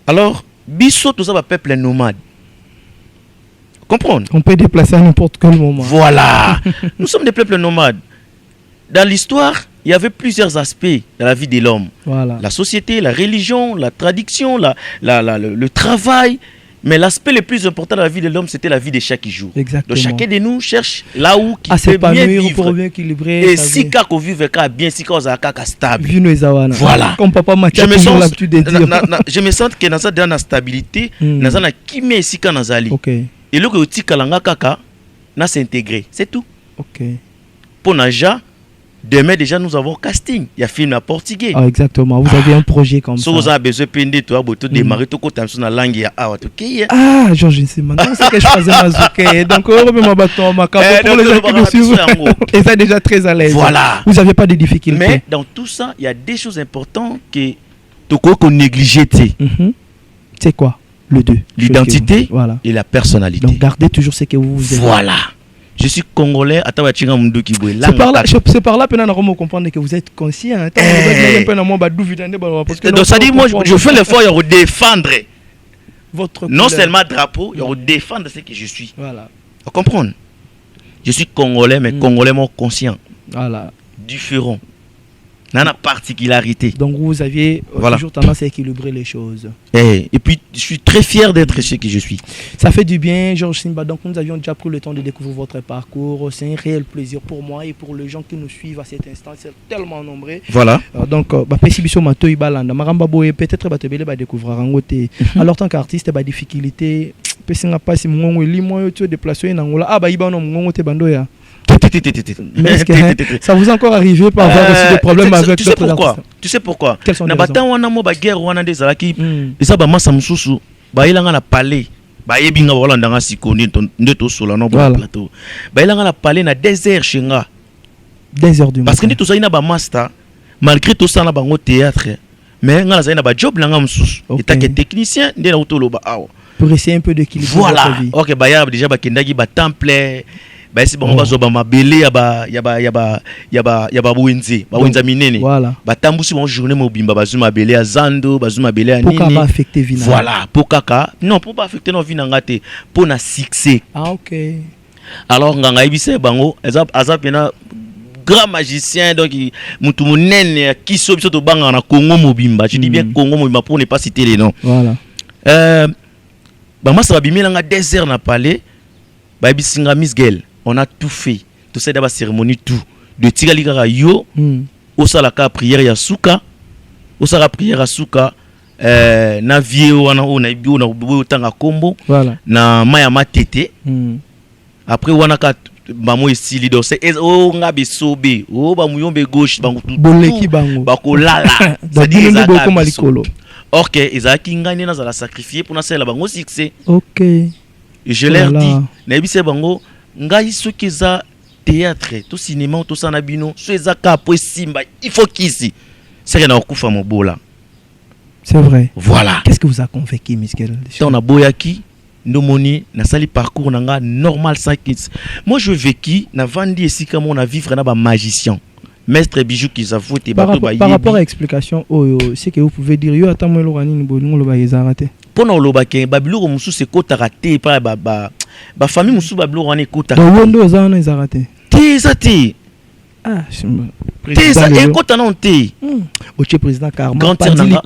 Alors biso tout ça va peuple nomade. Comprendre. On peut déplacer à n'importe quel moment. Voilà. Nous sommes des peuples nomades. Dans l'histoire, il y avait plusieurs aspects dans la vie de l'homme. Voilà. La société, la religion, la tradition, le travail. Mais l'aspect le plus important de la vie de l'homme, c'était la vie de chaque jour. Exactement. Donc chacun de nous cherche là où il peut bien vivre. Pour bien équilibrer. Et si kako vive bien, si kako zaka stable. Voilà. Comme papa Mathieu a toujours l'habitude de dire. Je me sens que dans cette stabilité, dans cette kimé si kana zali. Et le que tu kalanga kaka na s'intégrer, c'est tout. Pour Naja, demain déjà nous avons casting. Il y a film à portugais. Ah, exactement. Vous avez un projet comme ça. Si vous avez besoin de peindre, tu as besoin de démarrer tout côté sur la langue. Ah, Georges, c'est maintenant ce que je faisais mazouké. Donc on remet ma bâton, ma cape pour les gens qui nous suivent. Et ça déjà très à l'aise. Voilà. Vous n'avez pas de difficultés. Mais dans tout ça, il y a des choses importantes que tu qu'on néglige. C'est quoi? Le deux. L'identité et la personnalité. Donc gardez toujours ce que vous êtes. Voilà. Je suis congolais. C'est par là que nous comprendre que vous êtes conscient. Donc ça dit, moi je fais l'effort de défendre votre non seulement drapeau, de défendre ce que je suis. Voilà. Vous comprenez? Je suis congolais, mais congolais conscient. Voilà. Différent. Dans la particularité. Donc vous aviez toujours tendance à équilibrer les choses. Et puis je suis très fier d'être ce que je suis. Ça fait du bien, Georges Simba. Donc nous avions déjà pris le temps de découvrir votre parcours. C'est un réel plaisir pour moi et pour les gens qui nous suivent à cet instant. C'est tellement nombreux. Voilà. Donc peut-être va découvrir en côté. Alors tant qu'artiste, difficulté. Mais ça vous est encore arrivé par avoir aussi des problèmes avec d'autres artistes? Tu sais pourquoi? Quelles sont les raisons? Parce que nous tous na ba master malgré tout ça na bango théâtre mais ngala za na ba job langa msusu état que technicien ndé na utoloba awa pour essayer un peu d'équilibrer votre vie. OK ba ya déjà ba kendaki ba temple ba si bango bazoba mabele ya ba buenzi ba wenza minene ba tambusi bon journée mobimba bazuma bele ya zando bazuma bele ya nini pour pas affecter vie. Voilà pour kaka non pour pas affecter nos vie ngate pour na succès. Ah OK. Alors nganga ibise bango azap pena grand magicien donc mutu munene kiso biso to banga na Congo mobimba. Je dis bien Congo mobimba pour ne pas citer les noms. Voilà. Bama sa bimela nga désert na palais ba bisinga Miss Girl. On a tout fait. Tout ça d'abord cérémonie tout. De tigali kaka yo au salaka prière ya suka. Au sala prière ya suka na vie wana ona bio na tanga kombo voilà. Na maya matete. Après wana ka bamo esili do c'est o nga besobe o ba muyombe gauche bango tout boleki bango bakolala c'est-à-dire beaucoup malikolo. OK ezaki ngani na za sacrifier pour na sala bango succès. OK. Je leur dis na bise bango ngai soki za théâtre tout cinéma tout ça na bino so ezaka po simba il faut qu'ici c'est que na okufa mobola. C'est vrai. Voilà. Qu'est-ce que vous a convaincu Miskel? On a boyaki Nomoni, na sali parcours nanga normal ça kids. Moi je vécu na vandi ici comme on a vivre na ba magicien. Maître bijou qui s'avoue te par rapport à l'explication c'est que vous pouvez dire yo attends moi lo rani bolingo lo ba ezarate. Pona lo ba ke babilo ko musu se kota raté pa ba famille musu babilo rani kota. Do wondo ezana ezarate. Te ça te. Ah, te ça e kota non te. Oche président Karma. Grand nanga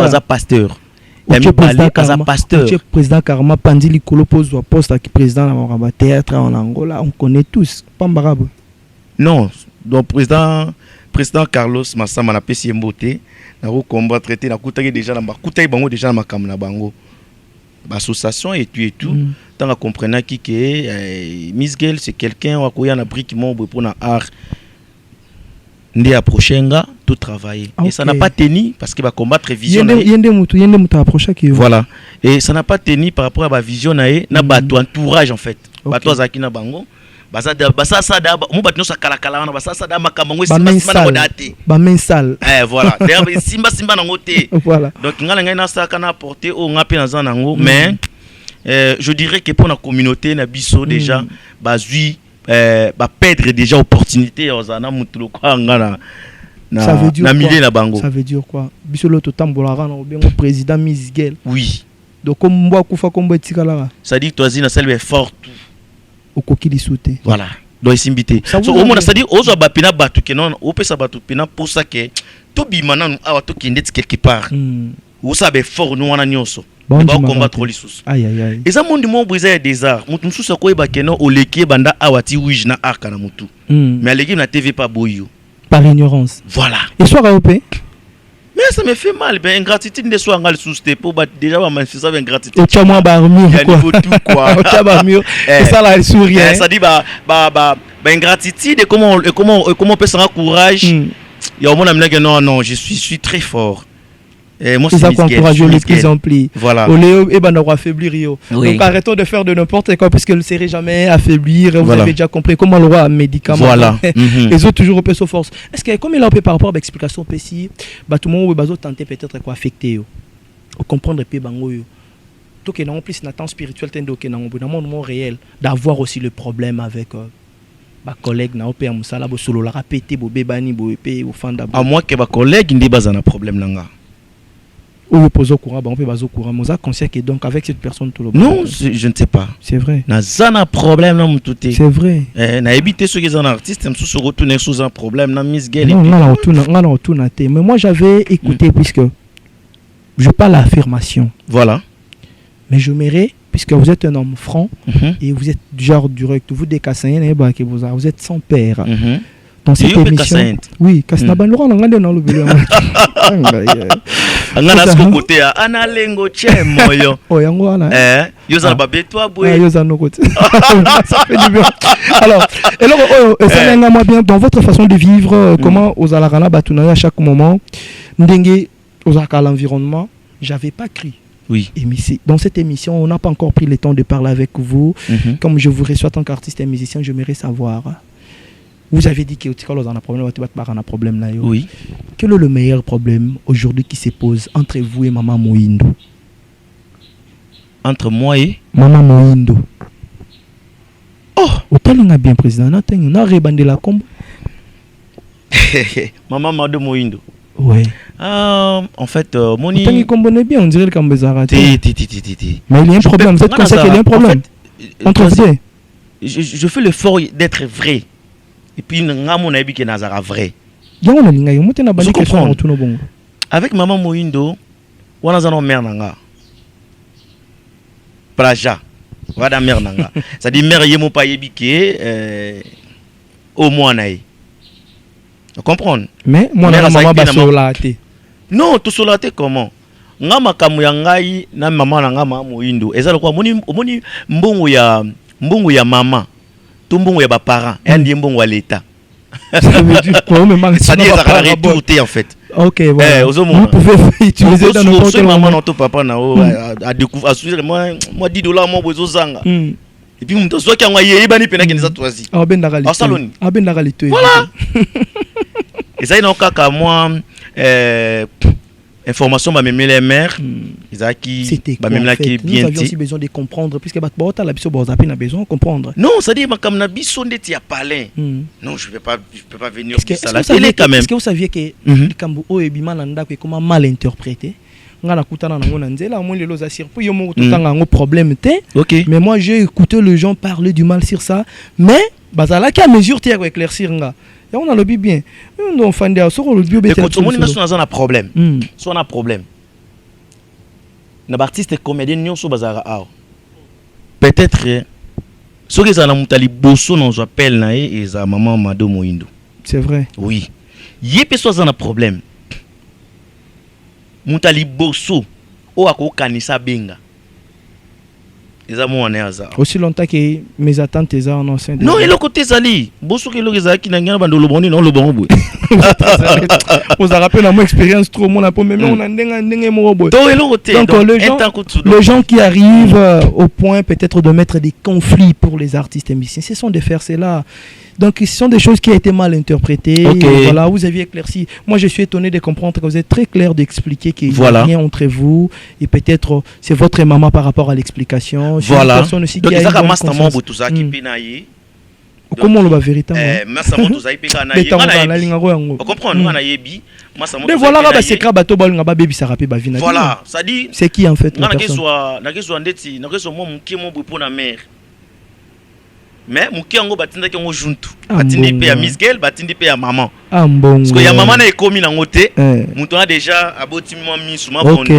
aza pasteur. Le président Karma Pandi Likolo pose au poste à président de théâtre en Angola, on connaît tous, pas marabout. Non, donc président Carlos Massama na pesi mbote na ko combat traité na kutaki déjà na bakutaki bango déjà na makam na bango. Association et tout tant à comprendre que Miss Girl c'est quelqu'un wa koya na brique membre pour na art. Ndé approchenga tout travailler et ça n'a pas tenu parce que va combattre vision yende mutu approcher qui voilà et ça n'a pas tenu par rapport à ma vision na bato entourage en fait bato azaki na bango basa da mo bato sa kala na basa da makambo simba na odate ba mensal voilà d'ailleurs simba na ngote voilà donc ngala ngai na sa kana apporter au ngapi na zanango mais je dirais que pour la communauté na biso déjà bazui perdre déjà opportunité ozana mutulo kwa ngana ça veut dire na milieu na bango. Ça veut dire quoi? Bisolo to tambolara na obengo président Miss Girl. Oui. Donc comme mwa kufa kombo etikala. Ça dit toi zina selbe fort tout. Okokili souté. Voilà. Donc simbité. So au moins ça dit ozo bapina batu ke non opesa batu pina pour ça que to bimana awa to kinde quelque part. Ou ça be fort nous wana nyonso. Ba combattre lisusu. Aïe aïe aïe. Et ça monde mo briser des arts. Mutu mususu ko ba keno oleki banda awati wij na arka na mutu. Mais aleki na TV pas boyo. Par ignorance. Voilà. Et soit AOP. Mais ça me fait mal. Ben ingratitude de soi ngal sous pour déjà va manifester avec ingratitude. Et tu as moins barmure quoi. Tu as barmure. Et ça là il sourit. Ça dit ingratitude comment on peut s'en courage. Il y a au moins amener que non je suis très fort. Et moi, c'est ça qu'on encourage les plus amplis. Voilà. On est affaiblir. Oui. Donc arrêtons de faire de n'importe quoi parce qu'elle ne serait jamais affaiblir. Vous voilà. avez déjà compris comment le roi a médicament. Voilà. Les autres toujours au sa force. Est-ce que comme il a par rapport à l'explication précise, tout le monde va tenter peut-être quoi affecter comprendre peu bango yo. Donc en plus une attente spirituelle tendo que dans le monde réel d'avoir aussi le problème avec ba collègue na opé musala bo solo la répéter bo bebani bo épé au fanda. À moi que ba collègue ndi bazana problème nanga. Ou le pose au courant, on peut baser au courant. Moi, conscient que donc avec cette personne tout le monde. Non, je ne sais pas. C'est vrai. Na zana problème non tout est. C'est vrai. Na éviter ceux qui sont artistes, même sous se retourner sous un problème na Miss Girl. Non, non, tout n'a été. Mais moi j'avais écouté puisque je parle l'affirmation. Voilà. Mais je m'irais puisque vous êtes un homme franc et vous êtes du genre direct, vous décassez vous êtes sans père. Dans cette émission, oui, Kasna Banora, on a dans le bureau. On a ce côté à Analengo Chemoyo. Oh, Yangoana. Yosa Babé, toi, Boué. Yosa no côté. Ça fait du bien. Alors, ça m'a bien dans votre façon de vivre, comment aux Alarana Batunaya à chaque moment, Ndengue, aux Aka l'environnement, j'avais pas cru. Oui. Dans cette émission, on n'a pas encore pris le temps de parler avec vous. Comme je vous reçois en tant qu'artiste et musicien, j'aimerais savoir. Vous avez dit que tu as un problème là. Oui. Quel est le meilleur problème aujourd'hui qui se pose entre vous et Maman Moindo? Entre moi et Maman Moindo. Oh, autant on a bien président, on a rebandé la combe. Maman Mado Moindo. Ouais. En fait, Moni. Autant il comprenait bien, on dirait comme Bezara. Mais il y a un problème, vous êtes conscient qu'il y a un problème entre vous. Je fais l'effort d'être vrai. Et puis, mon avis que Nazara vrai. Avec Maman Moindo, on a un mère nanga. Praja. Wada mère nanga. Ça dit mère yemo pa yebike au moins naï. Vous comprenez? Mais moi na maman ba solaté. Non, tout solaté comment? Nga makamu ya ngai na maman nanga Maman Moindo. Ezalo kwa moni mbungu ya mama. to mbongo ya ba parents et ndi mbongo à l'état. Ça veut dire quoi? Ça dit ça retourner en fait. OK, voilà. Vous pouvez utiliser dans n'importe quel moment. Maman, ton papa na a découvert moi $10 moi bezo zanga. Et puis mon soit qui a envoyé bani pena qui ça toisi. Ah ben nakali. Ah ben nakali to. Voilà. Et ça il n'a qu'à moi information ba même les mères Isaki ba même là qui bien dit. Nous avions aussi besoin de comprendre puisque ba la biso ba a besoin de comprendre. Non, ça dit comme na biso ndeti ya palais. Non, je peux pas venir à la télé quand même. Est-ce que vous saviez que Kambu o ebima na ndako est comment mal interprété? Ngana kutana na ngona nzela mo lelo za sir pour yo mo tutanga ngo problème té. Mais moi j'ai écouté les gens parler du mal sur ça, mais bazala qui a mesure té avec éclaircir nga. Et on a le bien. On fande sur le bio bété. Écoute, on a un problème. Soit on a un problème. Na artiste comédien nyon so bazara a. Peut-être ce que ça na mutali bosso non j'appelle na et za maman Mado Moindo. C'est vrai. Oui. Yé soit un problème. Mutali bosso o ako kanisa benga. Aussi longtemps que mes attentes étaient en enceinte. Non, et le côté Zali. Bosso que le qui n'a rien de le bon, non le bon. Vous avez rappelé mon expérience trop mon appel mais on a donc les gens qui arrivent au point peut-être de mettre des conflits pour les artistes et musiciens, ce sont des faits là. Donc ce sont des choses qui ont été mal interprétées. Voilà, vous aviez éclairci. Moi je suis étonné de comprendre que vous êtes très clair d'expliquer qu'il n'y a rien entre vous et peut-être c'est votre maman par rapport à l'explication. Voilà. Personne aussi donc qui a une conscience. Comment le va véritablement? Voilà, ça dit c'est qui en fait mais muki yango batinda ki ngo juntu batindi pe ya Miss Girl batindi pe ya maman parce que ya maman na ekomi na ngote muto a déjà aboti moi misuma bondo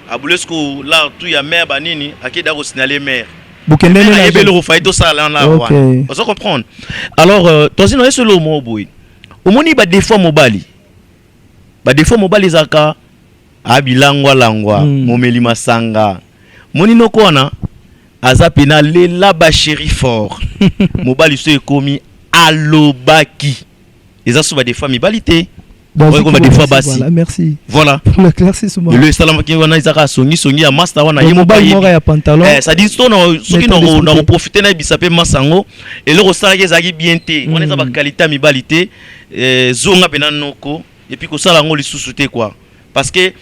abulesko là tout ya mère banini akida ko signaler mère bokende na yebelo ko faito sala là wa on se comprendre alors tozino est solo mo boy omoni ba défaut mobali zaka abilangwa langwa momeli masanga moni nokona azapina lela ba chéri fort mobali so ekomi alobaki eza so ba des femmes balité comme des fois bassi merci voilà pour l'éclaircissement le salam ki wana izaka songi ya master wana yemo mobali mora ya pantalon ça dit so no soki no profiter na bisape masango et le rosala ke zaki bien té on eza ba qualité mi balité zonga pena noko et puis ko sala ngo lisusu té quoi parce que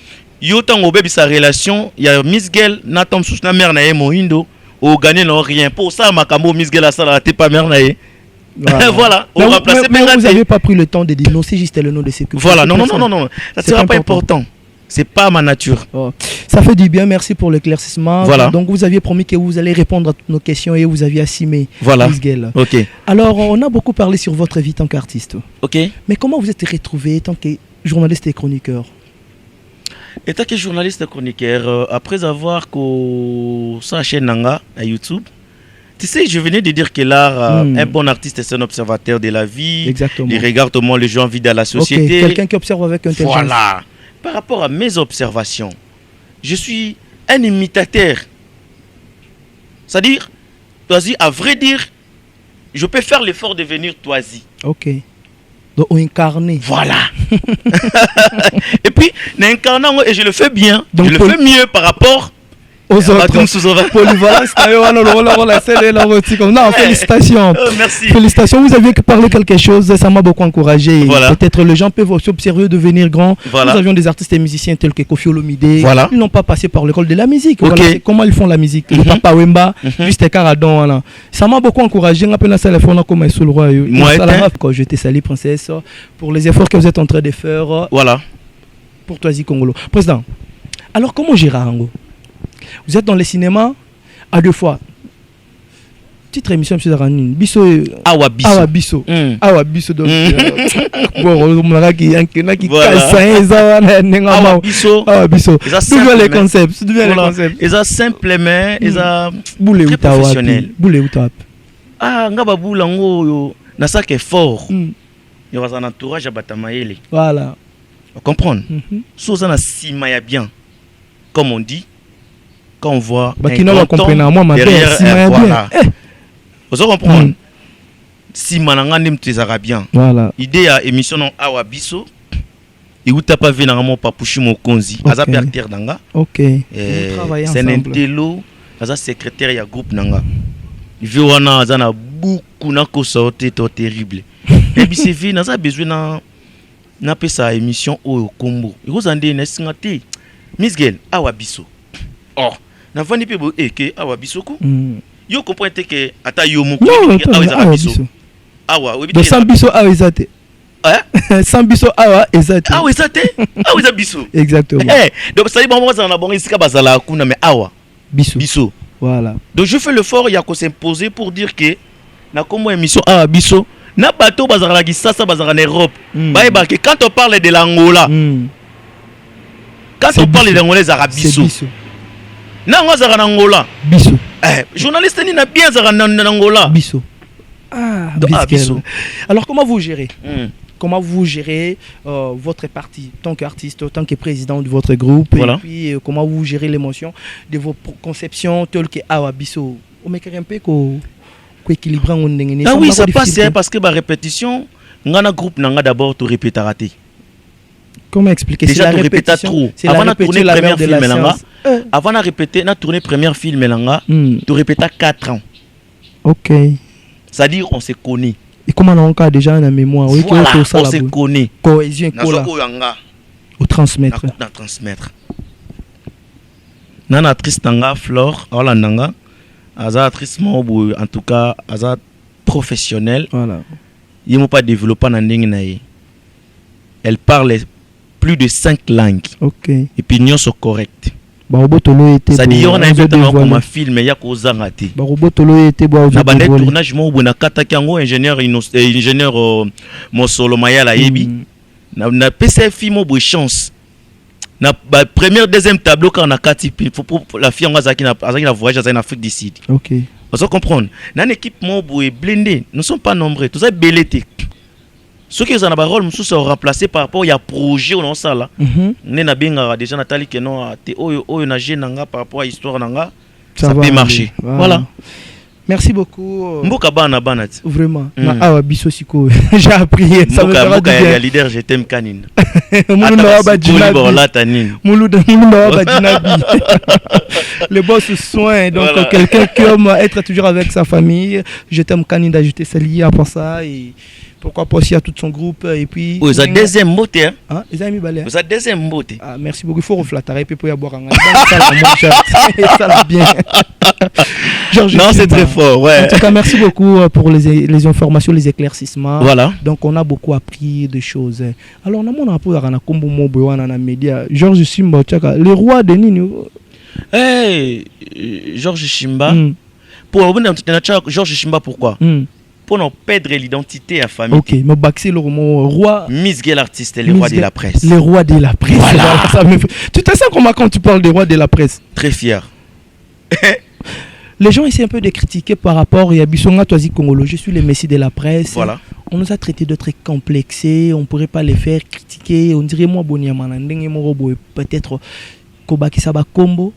yo tango bebi sa relation ya Miss Girl na tom sous na mère na ye Moindo au gagner non rien pour ça makambo Miss Girl ça la t'es pas mère na ye voilà on remplacer mais vous avez pas pris le temps de dénoncer juste le nom de ces voilà non ça sera pas important, c'est pas ma nature. Ça fait du bien, merci pour l'éclaircissement. Voilà. Donc vous aviez promis que vous allez répondre à toutes nos questions et vous aviez assumé. Voilà. Miss Girl. OK. Alors on a beaucoup parlé sur votre vie en qu'artiste. OK. Mais comment vous êtes retrouvé tant que journaliste et chroniqueur? Étant que journaliste chroniqueur, après avoir sa chaîne Nanga à YouTube, tu sais, je venais de dire que l'art, un bon artiste, c'est un observateur de la vie. Exactement. Il regarde comment les gens vivent dans la société. Quelqu'un qui observe avec intelligence. Voilà. Par rapport à mes observations, je suis un imitateur. C'est-à-dire, Toisi, à vrai dire, je peux faire l'effort de devenir Toisi. Ok. Donc incarné. Voilà. Et puis, incarnant et je le fais bien. Donc, je le fais mieux par rapport aux autres. Polyvalence. Non, félicitations. Merci. Félicitations. Vous aviez parlé quelque chose, ça m'a beaucoup encouragé. Voilà. Peut-être les gens peuvent aussi observer devenir grands. Voilà. Nous avions des artistes et musiciens tels que Kofi Olomide. Voilà. Ils n'ont pas passé par l'école de la musique. Okay. Voilà. Comment ils font la musique. Le Papa Wemba, juste Caradon. Voilà. Ça m'a beaucoup encouragé. On appelle la salle comme sous le roi. Moi, quand je t'ai sali, princesse, pour les efforts que vous êtes en train de faire. Voilà. Pour Toisi Congolo. Président, alors comment Gérard Ango? Vous êtes dans le cinéma à deux fois. Petite émission, M. Zaranine. Bisso. Awa Bisso. Awa Bisso. Awa Bisso. Donc, Awa Bisso. Awa Bisso. D'où viennent les concepts? D'où viennent les concepts? Ils ont simplement, ils ont très professionnel. Boule ou tap. Ah, ngaba boula ngo na ça qui est fort. Il y a un entourage à Batamaele. Voilà. Vous comprenez? Sous ça na simaya bien. Comme on dit. Quand on voit derrière, voilà. Vous comprenez? si mananga ndem tezara bien. Voilà. Idée à émission non awa biso. Et où t'as pas vu dans mon papouchi mon konzi. Aza perter nanga. OK. C'est un intello, aza secrétaire ya groupe nanga. Viwana aza na beaucoup na ko sorti to terrible. Et puis c'est vu naza besoin na pesa émission au combo. Et vous andé na singate. Miss Girl awa biso. Oh, na vandi pe bo ke awa biso ko. Yo comprendre que ata yo moko awa biso. Awa oui. Donc sans biso awa ezate. Sans biso awa ezate. Awa ezate. Awa ezate biso. Exactement. Donc ça dit bon moi ça na bon ici bazala kuna mais awa biso. Voilà. Donc je fais l'effort il y a qu'on s'imposer pour dire que na comme émission awa biso na bateau bazala ki ça bazala en Europe. Ba que quand on parle de l'Angola. Quand on parle de l'Angola zara biso. Na ngo zara na Angola. Biso. Journaliste ni na bien zara na Angola. Biso. Biso. Alors comment vous gérez Comment vous gérez votre parti, tant qu'artiste, tant que président de votre groupe, voilà. Et puis comment vous gérez l'émotion de vos conceptions telles que awa biso. On met un peu équilibré. Ah oui, ça passe parce que la répétition, ngana groupe nanga d'abord tu répètes raté. Comment expliquer? Déjà tu répètes trop. Avant de tourner première film langa. Avant de répéter, na tourner première film langa, tu répètes 4 ans. OK. C'est-à-dire on se connaît. Et comment on a déjà la mémoire? Oui, voilà, on se connaît. Cohésion au transmettre. Na transmettre. Nana actrice nanga Flore, voilà nanga. Aza actrice mo en tout cas, aza professionnelle. Voilà. Il m'a pas développé na ndenge na ye. Elle parle plus de 5 langues. OK. Et puis nous sont corrects. Ça dit on a invité comme un film ya ko zangati. Na bande tournage mo bona kata kango ingénieur Mosolo Mayala yebi. Na PCF mo bo chance. Na première deuxième tableau quand on a kati pour la fille en azaki na voyage en Afrique du Sud. OK. On se comprendre. Dans l'équipe mo bo blindé, nous sommes pas nombreux, tous est belleté. Ceux qui ont un rôle sont remplacés par rapport à projet ou non ça là. Né na benga déjà Nathalie que non te oyo na nanga par rapport à histoire nanga ça peut marcher. Voilà. Merci beaucoup. Mboka bana banat. Vraiment. Na awa biso siko. J'ai appris ça me fera du bien. Leader je t'aime kanine. Mulu na ba dinabi. Mulu na ba dinabi. Le boss soin donc voilà. Quelqu'un qui aime être toujours avec sa famille. Je t'aime kanine d'ajouter Sali à part ça et pourquoi pas aussi à tout son groupe et puis vous avez deuxième beauté hein les amis balé vous avez deuxième beauté merci beaucoup il faut reflatter et puis pour y boire un ça va bien Georges non c'est très fort ouais en tout cas merci beaucoup pour les informations les éclaircissements voilà donc on a beaucoup appris de choses alors on a mon apport à na kombo mobo wana na média Georges Shimba tchaka le roi de nini Georges Shimba pour Georges Shimba pourquoi pour ne perdre l'identité à famille. OK, mais baxer le roi Miss Girl artiste, le roi de la presse. Le roi de la presse. Voilà. Ça me fait... Tu te sens comment quand tu parles des rois de la presse? Très fier. Les gens essaient un peu de critiquer par rapport à Bissonga Toisi Congolo. Je suis le messie de la presse. Voilà. On nous a traités de très complexés. On ne pourrait pas les faire critiquer. On dirait moi Boniamana peut-être Kobaki Saba Kombo.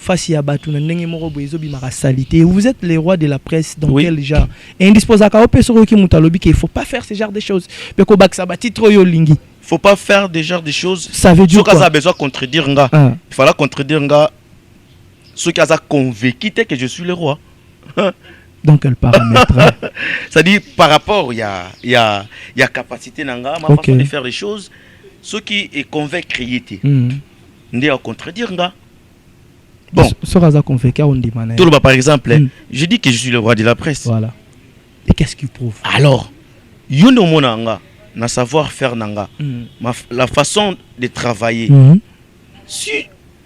Face à Batu ndenge moko boyezo bimaka salité. Vous êtes les rois de la presse dans quel genre? Et indisposaka ope soro ki mutalobi qu'il faut pas faire ce genre de choses. Mais ko bak sabati tro yo lingi. Faut pas faire des genres de choses. Ça veut dire quoi? Ça a besoin de contredire nga. Il fallait contredire nga. Ceux qui a convaincu que je suis le roi. Dans quel paramètre? Ça dit par rapport il y a capacité nanga ma façon de faire les choses. Ceux qui est convaincre yété. Ndé à contredire nga. Bon, tout le bas par exemple, je dis que je suis le roi de la presse. Voilà. Et qu'est-ce qui prouve? Alors, yono monanga, na savoir faire nanga, la façon de travailler. Si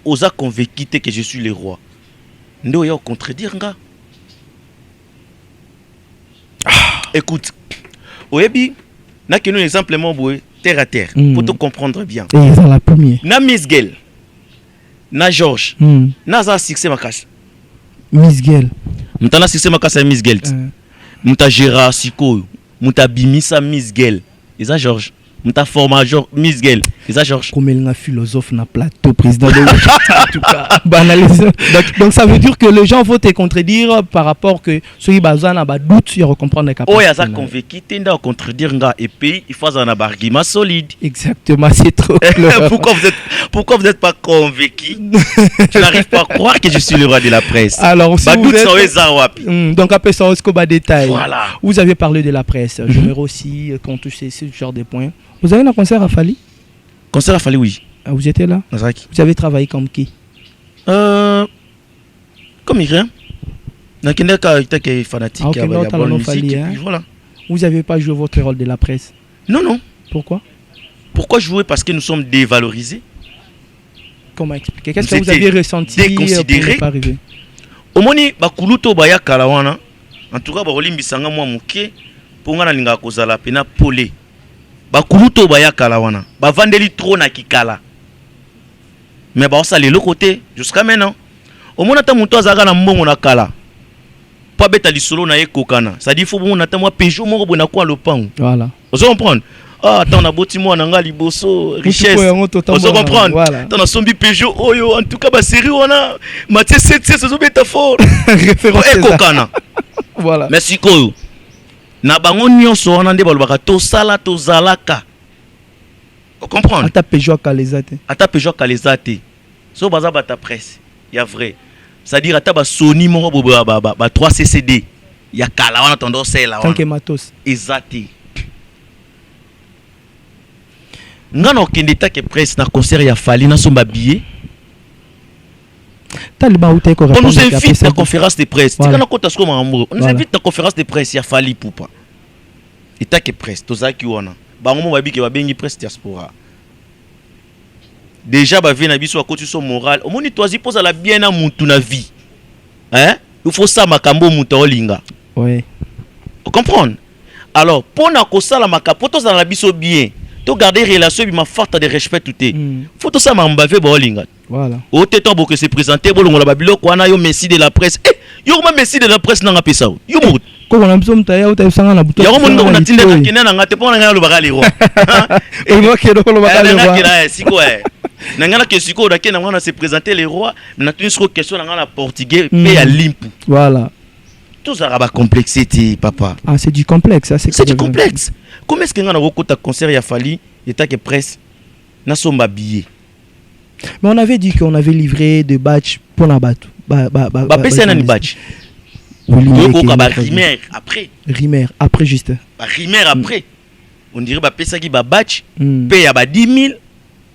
on a convaincu que je suis le roi, nous allons contredire nga. Écoute, oyebi, na que nous exemple terre à terre pour te comprendre bien. Et ils sont la première. Na Miss Girl. Na Georges naza succès makasi Miss Girl mutana succès makasi Miss Girl muta Gérard Sikoyo muta bimisa Miss Girl eza Georges M'ta formation Miss Girl. C'est ça Georges. Comme il y a un philosophe na plateau président de en tout cas banalisé. Donc ça veut dire que les gens vont te contredire par rapport que ceux qui bazan a doute ils comprendre les capacités. Oh, il y a ça convaincu tenda contredire nga et puis il faut un argument solide. Exactement, c'est trop clair. Pourquoi vous êtes pas convaincu? Je n'arrive pas à croire que je suis le roi de la presse. Alors si vous êtes... donc après ça on détail. Voilà. Vous avez parlé de la presse. J'aimerais aussi qu'on touche ce genre de points. Vous avez un concert à Fali? Concert à Fali, oui. Ah, vous étiez là? Vous avez travaillé comme qui? Comme rien. Fanatique, voilà. Vous n'avez pas joué votre rôle de la presse? Non, non. Pourquoi? Pourquoi jouer? Parce que nous sommes dévalorisés. Comment expliquer? Qu'est-ce que vous avez ressenti? Déconsidéré. Au moni bakuluto baya kalawana. En tout cas, barolimbi sanga mwa muke pour nga linga kozala pena polé. Bakuluto baya kalawana. Ba vandeli trop na kikala. Mais ba osali le côté jusqu'à maintenant. Au mona ta muto azaka na mbongo na kala. Pas beta lisolo na ekokana. Ça dit faut bon na ta mwa Peugeot moko bona kwa lopango. Voilà. Vous comprendre? Ah, attends, on a beau moi nanga liboso richesse. Vous comprendre? Voilà. T'en as sombi Peugeot oyo en tout cas ba série on a Mathieu 7 ça beta fort. Référence ekokana. Voilà. Merci koyo. Na bango nyonso wana nde balobaka to sala to zalaka. Vous comprendre? Ata Peugeot kalezate. Ata Peugeot kalezate. So baza bata presse. Ya vrai. C'est-à-dire ata ba Sony moko ba 3 CCD. Ya kala wana tendance là wana. Tant que matos. Exacté. Ngana okende ta ke presse na concert ya Fali na somba billet. On nous invite à la conférence de presse. On nous invite à la conférence de presse. Il y a Fali Poupa. Et ta que presse. Tout ça qui on a. Bah on m'a dit que va bien presse diaspora. Déjà bah vient abisso à côté son moral. Au moins toi y pose à la bien à mon tout na vie. Hein? Il faut ça makambo mutolinga. Oui. Vous comprenez? Alors pour na ko ça la makapoto ça la biso bien. To garder relation bima forte de respect tout est. Faut tout ça m'embaver bolinga. Voilà. Au téton pour que se présenter bolongo la babilo ko na yo messi de la presse. Eh, yo ma messi de la presse na ngapesa. Yo mo. Ko na biso mtaya uta sanga na buto. Yo mo ndo na tinda na kena na ngate pona ngana lo bakali ro. Et moi qui lo bakali ro. Na kena siko eh. Na ngana ke siko da kena ngana se présenter les rois, na tuni siko question na ngana portugais pe ya limpu. Voilà. Tout ça va complexité papa. Ah c'est du complexe ça c'est du complexe. Comment est-ce que ngana rekota concert ya Fali état que presse na somba billet. Mais on avait dit qu'on avait livré des badges pour la batte. C'est un badge. Rimer après. Rimer après juste. Rimer après. On dirait que pesa qui badge paye à 10 000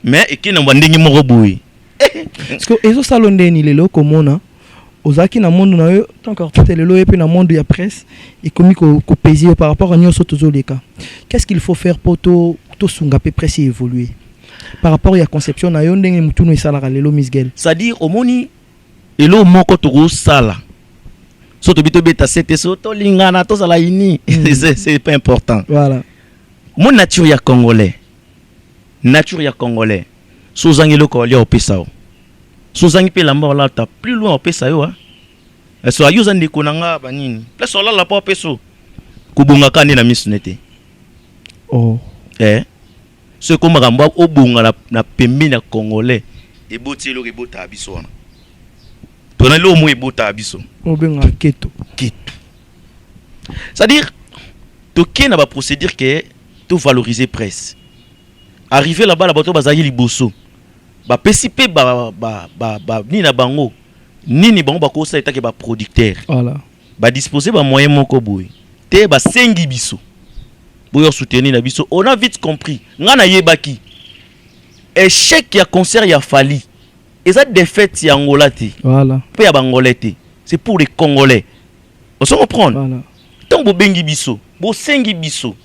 mais et qui n'a pas ndenge moko boy. Parce que ezo salonde ni lelo komona ozaki na monde na yo encore tout lelo et puis na monde ya presse et comme ko peser par rapport à nyoso tozoleka. Qu'est-ce qu'il faut faire pour to sunga pe presse évoluer? Par rapport à la conception na yondenge mutuno isalaka lelo Miss Girl. C'est-à-dire au moni elo moko to sala. Soto bito beta sete soto lingana to sala ini. C'est pas important. Voilà. Mon nature ya congolais. Nature ya congolais. Sozangi lo ko lia opesa. Sozangi pe lamba wala ta plus loin opesa yo hein. So ayuza ndeko nanga banini. Place wala la pa opeso. Kubunga kane na misnete. Oh. Ce qu'on m'a remboursé au bunga na pembe na congolais et boti lo rebota abiso wana. Tona lo mo ebota abiso. Obenga keto. C'est-à-dire to ken na ba procédure que to valoriser presse. Arriver là-bas la bato bazali liboso. Ba pesipe ni na bango. Ni bango ba ko sa eta ke ba producteur. Voilà. Ba disposer ba moyen moko boy. Te ba sengi biso. Pour soutenir la biso, on a vite compris. Ngana yebaki. Échec ya concert ya Fali. Et ça défaite ya Angola te. Voilà. Pe ya Bangolais te. C'est pour les Congolais. On se comprend. Voilà. Tant bo bengi biso, bo sengi biso.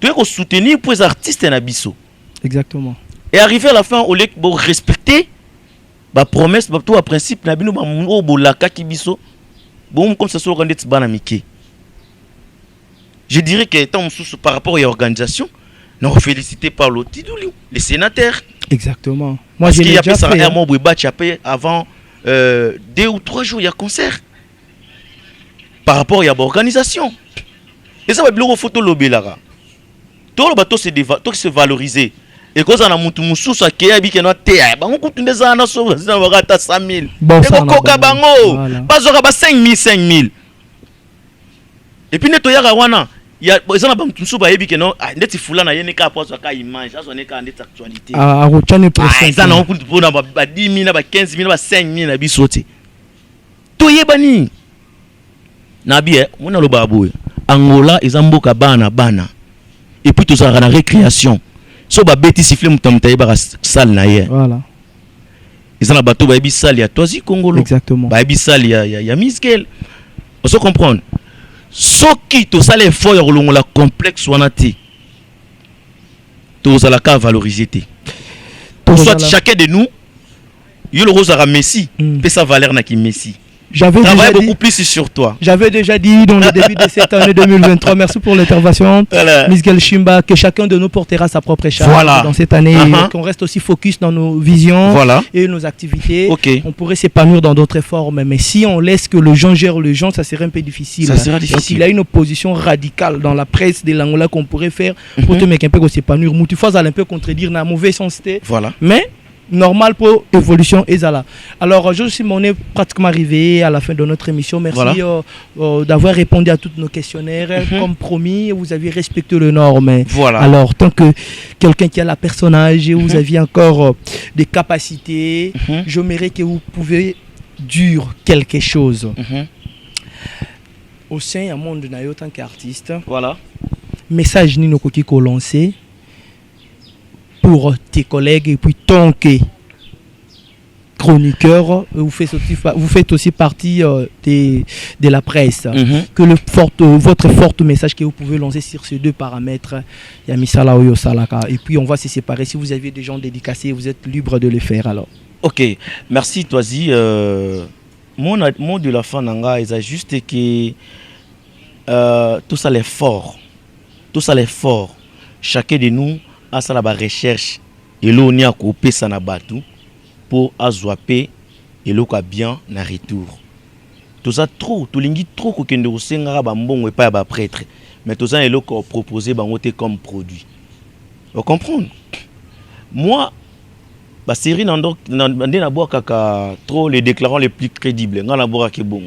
Tu es soutenir pour les artistes na biso. Exactement. Et arriver à la fin au lieu de respecter ba promesse, ba tout à principe na bino ba mo bolaka ki biso. Bon comme ça so rendre bana mike. Je dirais que par rapport à l'organisation, nous félicité par les sénateurs. Exactement. Moi, j'ai déjà fait avant 2 ou 3 jours, il y a concert. Par rapport à l'organisation. Et ça va être le photo lobby là. tout le bateau se valoriser et cause na mutu mususu akeya bike no te bango kutunde za na so za bagata 100,000 et koka bango bazoka ba 5,000 et puis neto yaka wana ya ezana ba mutu mususu ba yebike no ndeti fulana yene ka poso ka image aso ne ka ndeti actualité a rochane pression ezana kutu pona ba 10,000 na ba 15,000 na ba 5,000 na bisote to yebani na bien mona lo baboye Angola ezamboka bana et puis tous la récréation so ba beti siffler mutamta yeba salle na ye voilà ils ont la bateau ba yebi salle ya Tozi Congolo exactement ba yebi salle ya Miskel on se comprendre so qui to sale effort ya kolongola complexe wana te to za la ka valoriser te soit chacun de nous yo le rose à Messi peut sa valeur na ki Messi. Travaille beaucoup plus sur toi. J'avais déjà dit dans le début de cette année 2023, merci pour l'intervention, voilà. Miss Gelshimba, que chacun de nous portera sa propre charge dans cette année, qu'on reste aussi focus dans nos visions et nos activités. On pourrait s'épanouir dans d'autres formes, mais si on laisse que le gens gère le gens, ça serait un peu difficile. Ça sera difficile. Il y a une opposition radicale dans la presse de l'Angola qu'on pourrait faire pour te mettre un peu s'épanouir. Moutifois, ça un peu contredire dans mauvais sens. Voilà. Mais normal pour évolution Ezala. Alors je suis pratiquement arrivé à la fin de notre émission. Merci d'avoir répondu à tous nos questionnaires. Comme promis, vous avez respecté le norme. Voilà. Alors tant que quelqu'un qui a la personnage et vous aviez encore des capacités, je mérite que vous pouvez dire quelque chose. Au sein du monde en tant qu'artiste. Voilà. Message ni nokoki ko lancer pour tes collègues et puis tant que chroniqueur, vous faites aussi partie de la presse. Que votre fort message que vous pouvez lancer sur ces deux paramètres, Yamisala Oyo Salaka. Et puis on va se séparer. Si vous avez des gens dédicacés, vous êtes libre de le faire alors. Ok, merci Tozi. Mon mot de la fin nanga est juste que tout ça l'effort. Tout ça l'effort. Chacun de nous a sa recherche et l'on y a coupé sa nabatu pour azwaper et l'on a bien na retour. Tout ça trop, tout l'ingi trop que nous senga ba mbongo et pas ba prêtre. Mais tout ça est l'on a proposé ba ngote comme produit. Vous comprenez? Moi, la série n'a boire kaka trop les déclarants les plus crédibles. Ngana boire ke bon.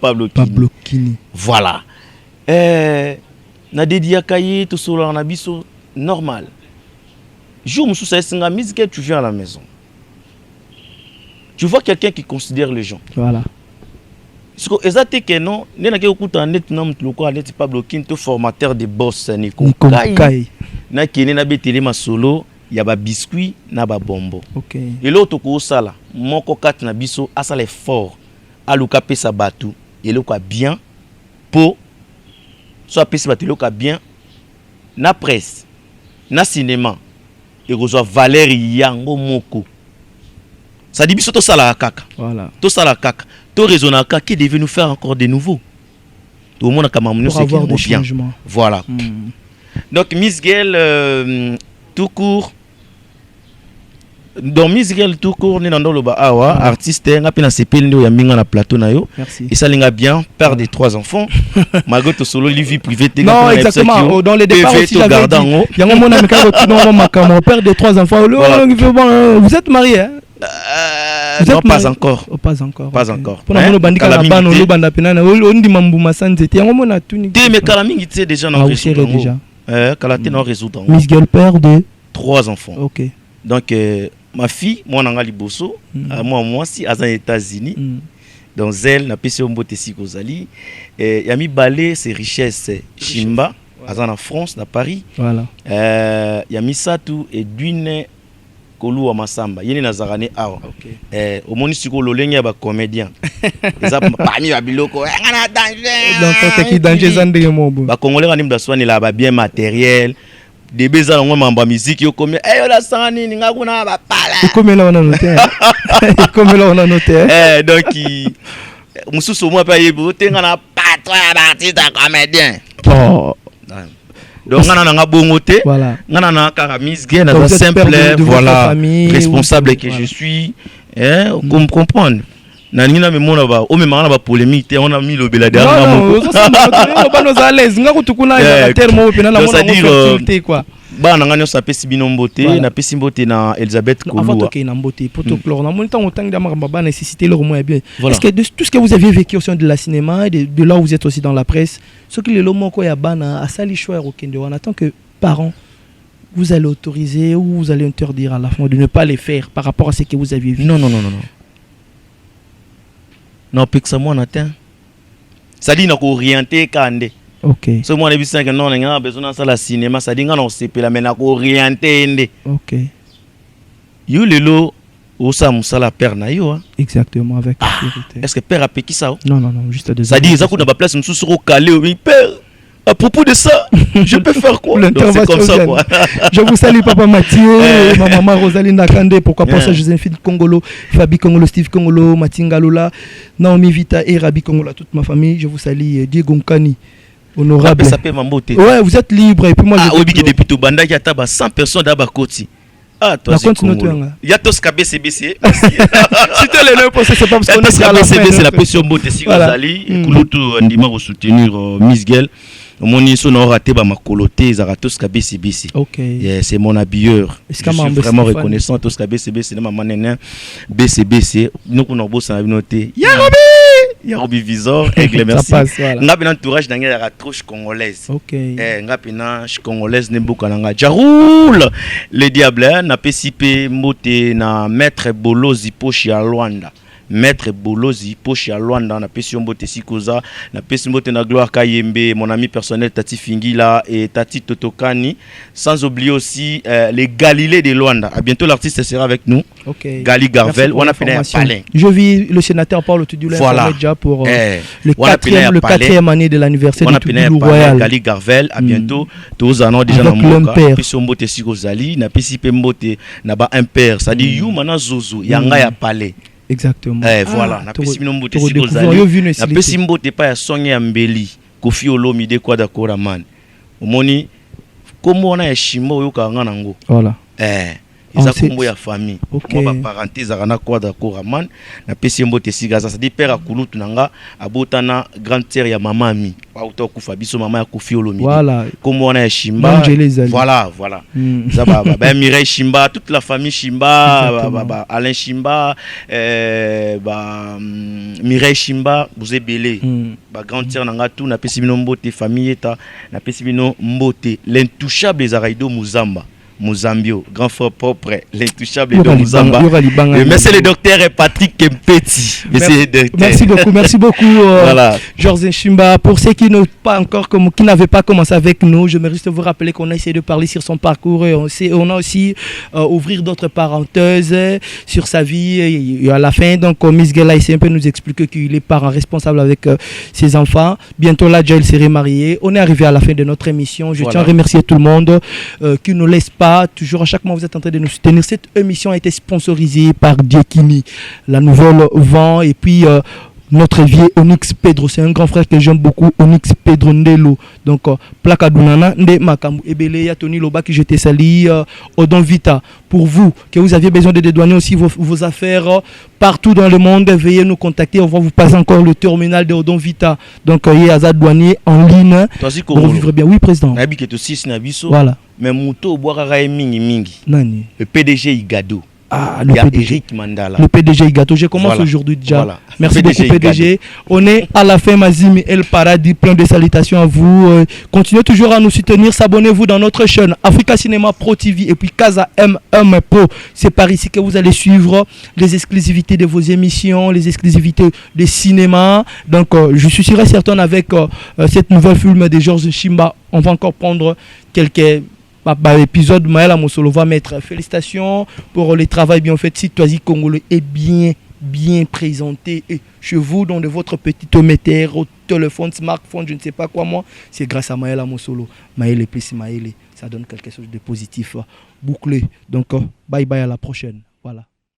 Pablo Kini. Voilà. Na dédia kaye tout cela na biso normal. Jour où tu viens à la maison. Tu vois quelqu'un qui considère les gens. Voilà. Exactement que non, n'est-ce pas net non net pas bloqué to formateur de boss ni Kai. Na kene na betele masolo ya ba biscuit na ba bombo. OK. Et l'autre ko sala moko kat na biso asala fort aluka pesa batu et loka bien pour soit pesa batu loka bien na presse na cinéma et reçoit Valérie yango moko. Ça dit biso to sala kaka. Voilà. To sala kaka. To raisonna kaka qui devait nous faire encore de nouveau. Tout le monde a quand même pour avoir des changements. Voilà. Donc Miss Girl tout court. Donc Miss Girl tout court ni dans le ba awa artiste nga pina sepeli ndo ya minga na plateau na yo. Merci. Et ça linga bien père de 3 enfants. Malgré tout solo vie privée non exactement dans les départs aussi j'avais dit yango mona meka ko non makamo père de 3 enfants. Vous êtes marié hein? Non, pas encore. Pas encore. Pas encore. Pour nous bandika la bano lo banda penana on dit mambuma sanzete yango mona tuni. Te me kalamingi tse déjà non résoudre déjà. Kalate non résoudre. Miss Girl père de 3 enfants. OK. Donc ma fille moi nanga liboso moi si aux États-Unis. Dans elle na pesi ombote sikozali yami balé ses richesses Chimba en France na Paris. Voilà. Yami Satu et Dune Kolou Masamba yeni nazarane awa. OK. Au moni siko lolenge ba comédien. Eza parmi ba biloko ngana danger. Donc qui danger zande mobo. Ba congolais kanim da soine la ba bien matériel. Des beza ngwa mamba musique yo comme la sani ninga kuna ba pala. Comme là on a noté. Comme là on a noté. Donc mususu mo pa yebo tenga na patron ya artiste comédien. Oh. Donc on a bongo te. Voilà. On a ka Miss Girl na simple voilà responsable que je suis. Comme comprendre. Nanina me mona ba o me mangana ba polémique on a mis le belade non ça ba nos à l'aise nga kutukuna ya terme pena la mona fertilité quoi ba nanga nyosa pesi bino mbote na pesi mbote na Elisabeth Kolua avant que na mbote pour tout clore na mon temps autant de makamba ba nécessité le moins bien est-ce que de tout ce que vous aviez vécu au sein de la cinéma et de là où vous êtes aussi dans la presse ce qui le lomoko ya bana a sali choix au kende on attend que parents vous allez autoriser ou vous allez interdire à la fin de ne pas les faire par rapport à ce que vous aviez vu. Non. Non, ça moi n'atteint. Ça dit qu'on orienté kande. OK. Ce moi les bisins que non, on a besoin de la cinéma, ça dit qu'on on sait la mais n'a orienté ndé. OK. Yo lelo o sa musala père na yo. Exactement avec vérité. Est-ce que père a péki ça? Non, juste deux. Ça dit ça qu'on a pas place nous sur au calé au père. À propos de ça, je peux faire quoi? C'est comme ça quoi. Je vous salue papa Mathieu, ma maman Rosaline Nakande, pourquoi pas ça Joséphine Kongolo, Fabi Kongolo, Steve Kongolo, Matinga Lola, Naomi Vita et Rabi Kongolo, toute ma famille, je vous salue Diego Nkani. Honorable. Ouais, vous êtes libre et puis moi je dis depuis tout banda qui a 100 personnes d'abord côté. Ah toi c'est Kongolo. Il y a tous KBCBC. Si tu les noms c'est pas parce qu'on est à la fin. C'est la pression mbote si Rosali et Kulutu ndima pour soutenir Miss Girl. Mon son a raté ma coloté Zaratos KBCBC. OK. C'est mon habilleur. Je suis vraiment reconnaissant tous KBCBC de maman nena BCBC. Nous on a bossé à noter. Yarobi Visor Aigle merci. Nga bien entourage dans la trouche congolaise. OK. Nga pina congolaise nemboka nanga Jaroul le diable na PCP mbote na maître Bolozi Pochi à Luanda. Maître Bolozi Pochi à Luanda na pesi mbote sikoza na pesi mbote na Gloire Kayembe mon ami personnel Tati Fingila et Tati Totokani sans oublier aussi les Galilées de Luanda. À bientôt l'artiste sera avec nous. OK. Gali Garvel on a pris un palin. Je vis le sénateur Paul Tudula déjà pour le 4e année de l'anniversaire de Tudulu Royal. Gali Garvel à bientôt tous en déjà dans mon cas pesi mbote sikozali na pesi mbote na ba impère ça dit you mana zozo yanga ya palais. Exactement. Voilà, na pesi bino mbote sikozali. Na pesi mbote pa ya songe ya mbeli. Kofi Olomide kwa dakora man. Omoni kombo na ya shimo yo ka ngana ngo. Voilà. Isa kombo ya famille. Moi ba parenthèse kana kwa dakora man. Na pesi mbote sigaza ça dit père akulutu nanga abotana grande sœur ya mamami. Ba uto kufa biso mama ya Kofi Olomide. Voilà. Kombo na ya Shimba. Voilà. Ça ba Mireille Shimba, toute la famille Shimba, ba Alain Shimba, Mireille Shimba, vous êtes belé. Ba grande sœur nanga tout na pesi bino mbote famille eta na pesi bino mbote l'intouchable Zaraido Muzambio, grand frère propre, l'intouchable de Muzamba. Merci le docteur Patrick Kempeti. Merci beaucoup voilà. Georges Shimba. Pour ceux qui n'avaient pas commencé avec nous, je me juste vous rappeler qu'on a essayé de parler sur son parcours et on a aussi ouvrir d'autres parenthèses sur sa vie et à la fin. Donc Miss Girl a essayé un peu de nous expliquer qu'il est parent responsable avec ses enfants. Bientôt là, Jael serait marié. On est arrivé à la fin de notre émission. Je tiens à remercier tout le monde qui ne nous laisse pas. Toujours à chaque moment vous êtes en train de nous soutenir. Cette émission a été sponsorisée par Diekini, la nouvelle vent et puis notre vieux Onyx Pedro, c'est un grand frère que j'aime beaucoup, Onyx Pedro Ndelo. Donc Plaka Dunana Nde Makambu Ebele ya Tony Loba qui jetait sali Odon Vita. Pour vous que vous aviez besoin de dédouaner aussi vos affaires partout dans le monde, veuillez nous contacter. On va vous passer encore le terminal de Odon Vita. Donc il y a Azad douanier en ligne pour vivre bien. Oui président. Voilà. Mais Mouto Boarara mingi. Nani. Le PDG Igado. Le PDG. Eric Mandala. Le PDG Igato. Je commence aujourd'hui déjà. Voilà. Merci beaucoup PDG. On est à la fin Mazimi El Paradis. Plein de salutations à vous. Continuez toujours à nous soutenir. S'abonnez-vous dans notre chaîne Africa Cinéma Pro TV et puis Casa M1 Pro. C'est par ici que vous allez suivre les exclusivités de vos émissions, les exclusivités des cinémas. Donc je suis sûr et certain avec cette nouvelle film de Georges Shimba, on va encore prendre quelques épisode. Maëla Mosolo va mettre félicitations pour le travail bien fait. Si Toisi Congolais est bien présenté et chez vous dans de votre petit au téléphone, smartphone, je ne sais pas quoi moi, c'est grâce à Maëla Mosolo. Maël plus Maël, ça donne quelque chose de positif bouclé. Donc bye bye à la prochaine. Voilà.